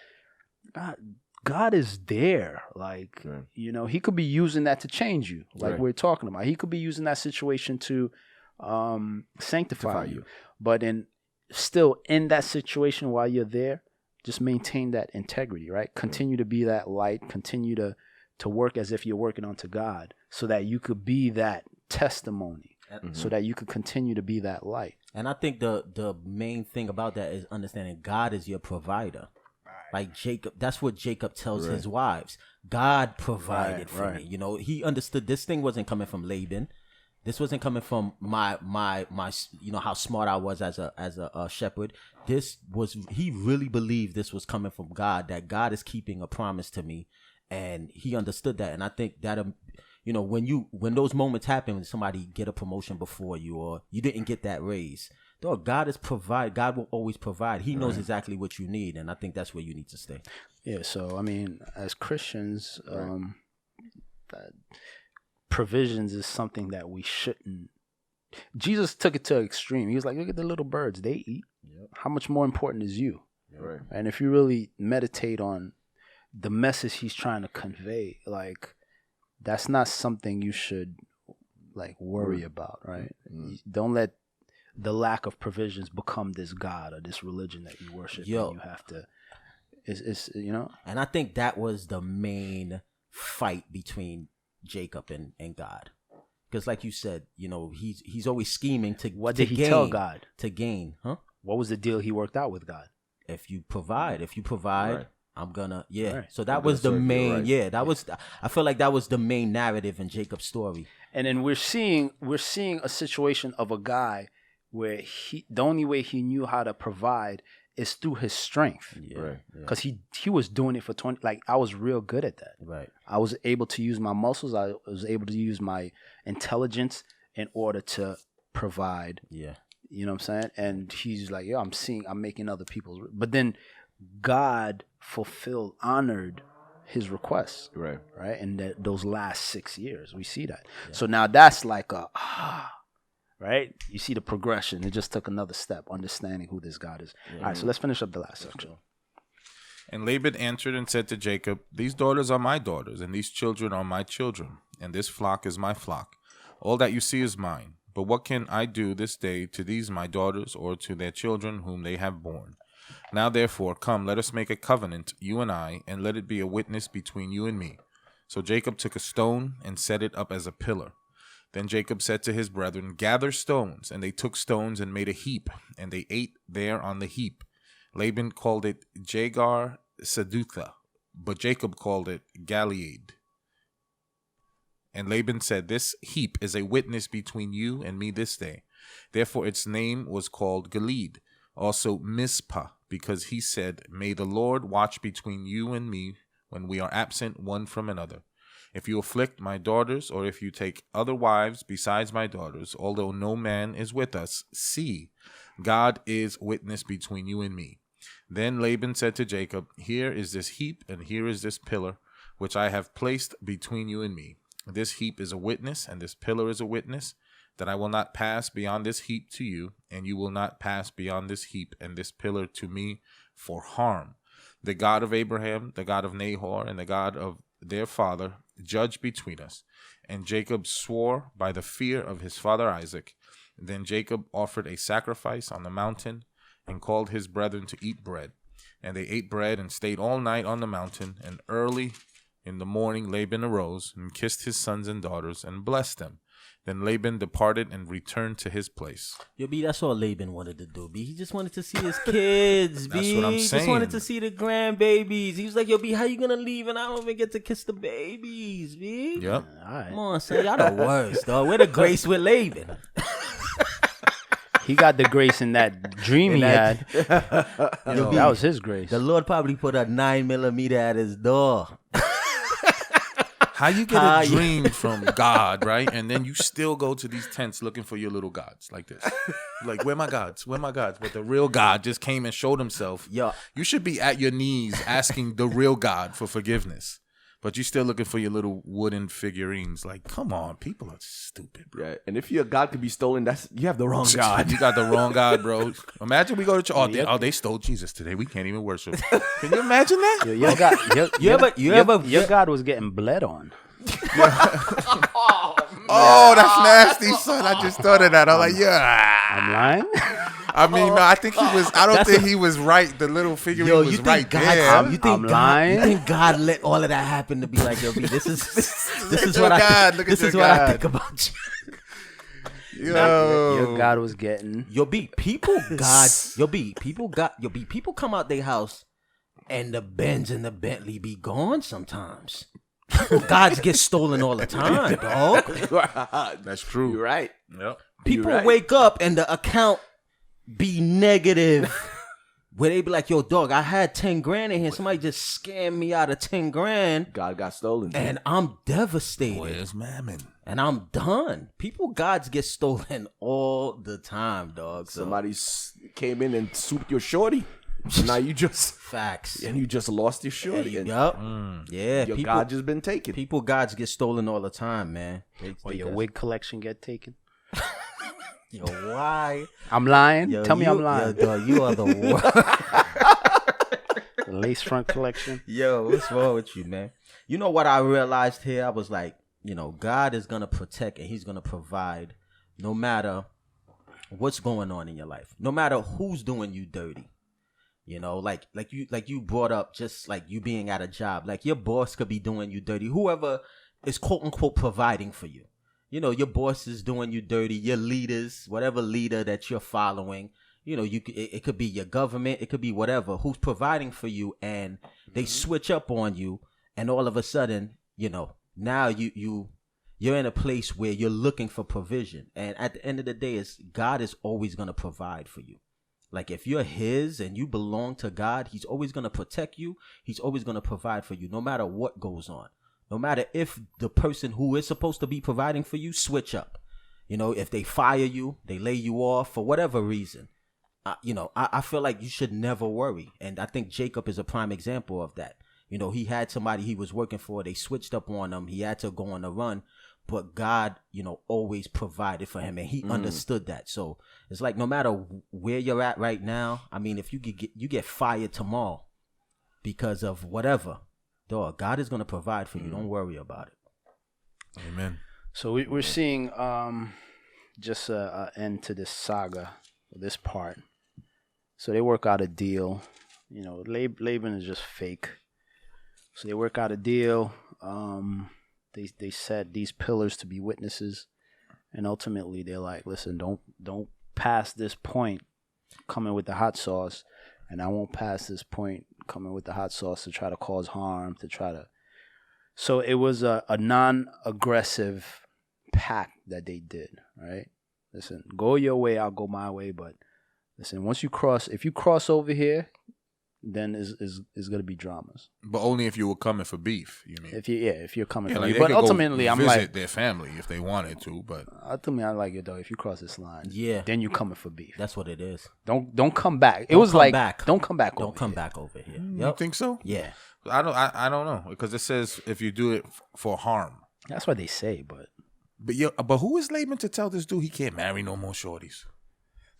God is there. Like, he could be using that to change you, like we're talking about. He could be using that situation to sanctify you. But still in that situation while you're there, just maintain that integrity, right? Continue to be that light, continue to work as if you're working unto God, so that you could be that testimony, so that you could continue to be that light. And I think the main thing about that is understanding God is your provider. Like Jacob, that's what Jacob tells his wives. God provided for me. He understood this thing wasn't coming from Laban. This wasn't coming from my how smart I was as a shepherd. He really believed this was coming from God, that God is keeping a promise to me, and he understood that. And I think that when those moments happen, when somebody get a promotion before you, or you didn't get that raise, dog, God will always provide. He knows exactly what you need, and I think that's where you need to stay. Yeah. So I mean, as Christians, provisions is something that we shouldn't. Jesus took it to an extreme. He was like, look at the little birds, they eat. How much more important is you? Right. And if you really meditate on the message he's trying to convey, like, that's not something you should like worry about, right? Don't let the lack of provisions become this God or this religion that you worship. And you have to, And I think that was the main fight between Jacob and God, because like you said, he's always scheming to. What did he tell God? To gain, huh? What was the deal he worked out with God? If you provide, I'm gonna, Right. So that was the main, was. I feel like that was the main narrative in Jacob's story. And then we're seeing a situation of a guy where the only way he knew how to provide is through his strength. Because he was doing it for 20. Like, I was real good at that. Right. I was able to use my muscles. I was able to use my intelligence in order to provide. Yeah. You know what I'm saying? And he's like, I'm making other people's. But then God honored his requests. Right. And those last 6 years, we see that. Yeah. So now that's like right? You see the progression. It just took another step, understanding who this God is. All right, so let's finish up the last section. And Laban answered and said to Jacob, these daughters are my daughters, and these children are my children, and this flock is my flock. All that you see is mine. But what can I do this day to these my daughters, or to their children whom they have borne? Now therefore, come, let us make a covenant, you and I, and let it be a witness between you and me. So Jacob took a stone and set it up as a pillar. Then Jacob said to his brethren, gather stones. And they took stones and made a heap, and they ate there on the heap. Laban called it Jagar Sedutha, but Jacob called it Galeed. And Laban said, this heap is a witness between you and me this day. Therefore its name was called Galeed, also Mizpah, because he said, may the Lord watch between you and me when we are absent one from another. If you afflict my daughters, or if you take other wives besides my daughters, although no man is with us, see, God is witness between you and me. Then Laban said to Jacob, here is this heap, and here is this pillar, which I have placed between you and me. This heap is a witness, and this pillar is a witness, that I will not pass beyond this heap to you, and you will not pass beyond this heap and this pillar to me for harm. The God of Abraham, the God of Nahor, and the God of their father, judge between us. And Jacob swore by the fear of his father Isaac. Then Jacob offered a sacrifice on the mountain and called his brethren to eat bread. And they ate bread and stayed all night on the mountain. And early in the morning Laban arose and kissed his sons and daughters and blessed them. Then Laban departed and returned to his place. Yo, B, that's all Laban wanted to do, B. He just wanted to see his kids, B. That's what I'm He just saying. wanted to see the grandbabies. He was like, yo, B, how you gonna leave and I don't even get to kiss the babies, B? Yep. All right. Come on, son. Y'all the worst, dog. Where the grace with Laban? He got the grace in that dream he had. That was his grace. The Lord probably put a 9mm at his door. How you get a dream from God, right? And then you still go to these tents looking for your little gods like this. Like, where my gods? Where my gods? But the real God just came and showed himself. Yo. You should be at your knees asking the real God for forgiveness. But you're still looking for your little wooden figurines. Like, come on, people are stupid, bro. Yeah, and if your God could be stolen, you have the wrong God. You got the wrong God, bro. Imagine we go to church. They stole Jesus today. We can't even worship. Can you imagine that? Your God, your God was getting bled on. Oh, that's nasty, son. I just thought of that. I'm like, yeah. I'm lying. I mean, no, I think he was. I don't think he was right. The little figurine was right there. You think lying? You think God let all of that happen to be like, yo, B, this is your what God. this is what I think about you. Your God was getting. Yo, B, people come out their house and the Benz and the Bentley be gone sometimes. Gods get stolen all the time, dog. That's true. You're right. Yep. People wake up and the account be negative. Where they be like, yo, dog, I had 10 grand in here. Somebody just scammed me out of 10 grand. God got stolen. And I'm devastated. Where's Mammon? And I'm done. Gods get stolen all the time, dog. So. Somebody came in and souped your shorty. So now you just facts. And you just lost your shorty. Yup. Yeah. Your God just been taken. Gods get stolen all the time, man. Or your wig collection get taken. Yo, why? I'm lying. Yo, Tell me I'm lying. Yo, dog, you are the worst. The lace front collection. Yo, what's wrong with you, man? You know what I realized here? I was like, God is gonna protect and He's gonna provide, no matter what's going on in your life, no matter who's doing you dirty. Like you brought up, just like you being at a job, like your boss could be doing you dirty. Whoever is quote unquote providing for you. Your boss is doing you dirty. Your leaders, whatever leader that you're following, it could be your government, it could be whatever, who's providing for you, and they switch up on you, and all of a sudden, now you're in a place where you're looking for provision, and at the end of the day, God is always gonna provide for you. Like if you're His and you belong to God, He's always gonna protect you. He's always gonna provide for you, no matter what goes on. No matter if the person who is supposed to be providing for you switch up, if they fire you, they lay you off for whatever reason, I feel like you should never worry. And I think Jacob is a prime example of that. He had somebody he was working for. They switched up on him. He had to go on a run, but God, always provided for him, and he understood that. So it's like no matter where you're at right now, I mean, if you get fired tomorrow because of whatever, dog, God is going to provide for you. Don't worry about it. Amen. So we're seeing just an end to this saga, this part. So they work out a deal. Laban is just fake. So they work out a deal. They set these pillars to be witnesses, and ultimately they're like, listen, don't pass this point coming with the hot sauce, and I won't pass this point coming with the hot sauce to try to cause harm, So it was a non-aggressive pact that they did, right? Listen, go your way, I'll go my way, but listen, if you cross over here, then is going to be dramas. But only if you were coming for beef, you mean? If you're coming for like beef. But ultimately, I'm like, visit their family if they wanted to, but ultimately, I like it though. If you cross this line, then you coming for beef. That's what it is. Don't come back. Don't come back. Don't come back. Don't come back over here. You think so? Yeah. I don't know, because it says if you do it for harm. That's what they say, but who is Laban to tell this dude he can't marry no more shorties?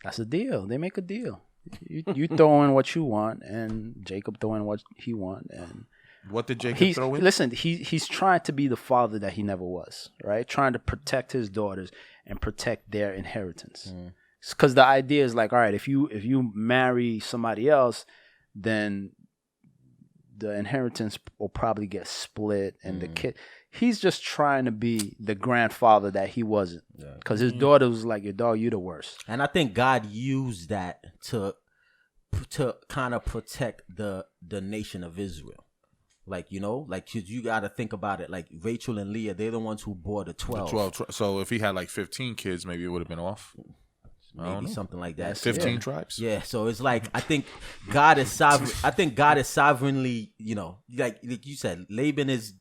That's a deal. They make a deal. You throw in what you want, and Jacob throw in what he want, and what did Jacob throw in? Listen, he's trying to be the father that he never was, right? Trying to protect his daughters and protect their inheritance. Because the idea is like, all right, if you marry somebody else, then the inheritance will probably get split, and the kid, he's just trying to be the grandfather that he wasn't, because his daughter was like, "Your dog, you the worst." And I think God used that to kind of protect the nation of Israel. Like, you know, like, 'cause you got to think about it. Like, Rachel and Leah, they're the ones who bore the 12. So if he had like 15 kids, maybe it would have been off. Maybe something like that. 15 tribes. Yeah, so it's like, I think God is sovereign. I think God is sovereignly, you know, like you said, Laban is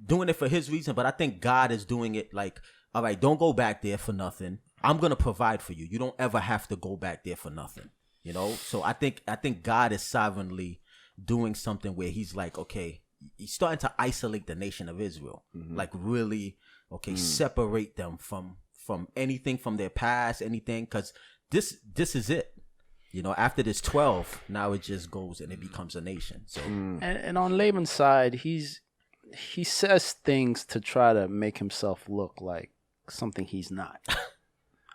doing it for his reason, but I think God is doing it like, all right, don't go back there for nothing. I'm gonna provide for you. You don't ever have to go back there for nothing. You know, so I think God is sovereignly doing something where he's like, okay, he's starting to isolate the nation of Israel, like really, okay, separate them from anything from their past, anything, because this is it. You know, after this 12, now it just goes and it becomes a nation. So and on Laban's side, he says things to try to make himself look like something he's not.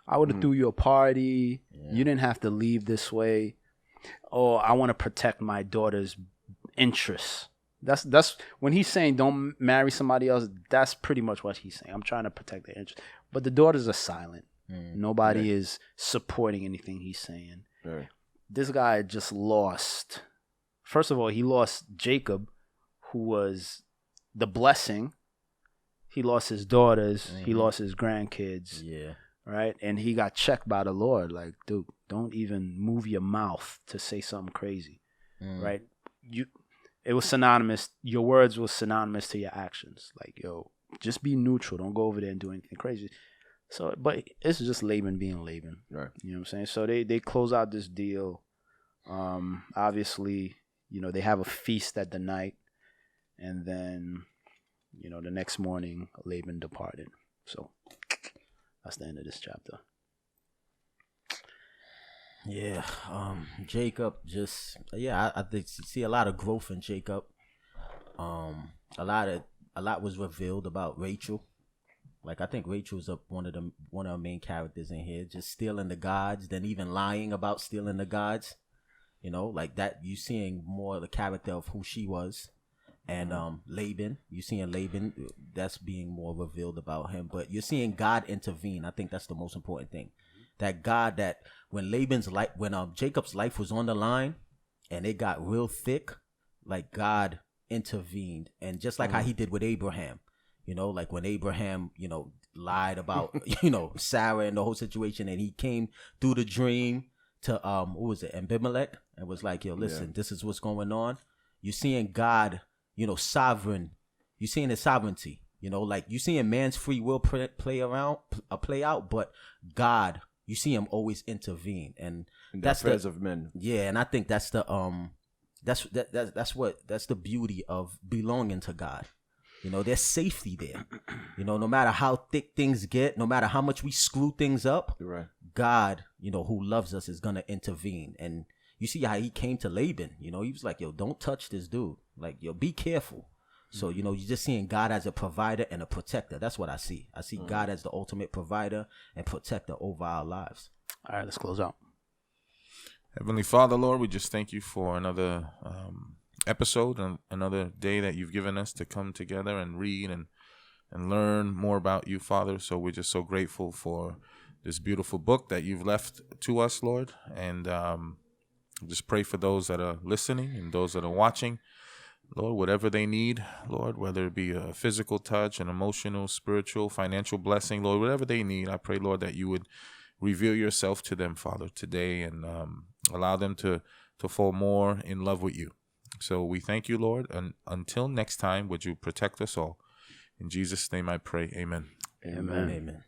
I would have threw you a party. Yeah. You didn't have to leave this way. Or I want to protect my daughter's interests. That's when he's saying don't marry somebody else. That's pretty much what he's saying. I'm trying to protect their interests. But the daughters are silent. Nobody is supporting anything he's saying. Right. This guy just lost. First of all, he lost Jacob, who was the blessing. He lost his daughters. He lost his grandkids. Yeah. Right? And he got checked by the Lord. Like, dude, don't even move your mouth to say something crazy. Right? It was synonymous. Your words were synonymous to your actions. Like, yo, just be neutral. Don't go over there and do anything crazy. So, but it's just Laban being Laban. Right. You know what I'm saying? So they close out this deal. Obviously, you know, they have a feast at the night. And then, you know, the next morning, Laban departed. So that's the end of this chapter. Yeah, Jacob just I think you see a lot of growth in Jacob. A lot was revealed about Rachel. Like, I think Rachel's one of the main characters in here, just stealing the gods, then even lying about stealing the gods. You know, like that, you seeing more of the character of who she was. And Laban, you seeing Laban, that's being more revealed about him. But you're seeing God intervene. I think that's the most important thing. That God, that when Jacob's life was on the line and it got real thick, like God intervened. And just like how he did with Abraham, you know, like when Abraham, you know, lied about, you know, Sarah and the whole situation, and he came through the dream to, Abimelech, and was like, yo, listen, this is what's going on. You're seeing God, you know, sovereign. You're seeing his sovereignty, you know, like you seeing man's free will play out, but God, you see him always intervene, and that's the affairs of men. Yeah, and I think that's the that's the beauty of belonging to God. You know, there's safety there. You know, no matter how thick things get, no matter how much we screw things up, right. God, you know, who loves us is gonna intervene. And you see how he came to Laban. You know, he was like, yo, don't touch this dude. Like, yo, be careful. So, you know, you're just seeing God as a provider and a protector. That's what I see. I see God as the ultimate provider and protector over our lives. All right, let's close out. Heavenly Father, Lord, we just thank you for another episode and another day that you've given us to come together and read and learn more about you, Father. So we're just so grateful for this beautiful book that you've left to us, Lord. And just pray for those that are listening and those that are watching. Lord, whatever they need, Lord, whether it be a physical touch, an emotional, spiritual, financial blessing, Lord, whatever they need, I pray, Lord, that you would reveal yourself to them, Father, today, and allow them to fall more in love with you. So we thank you, Lord, and until next time, would you protect us all? In Jesus' name I pray, amen. Amen. Amen.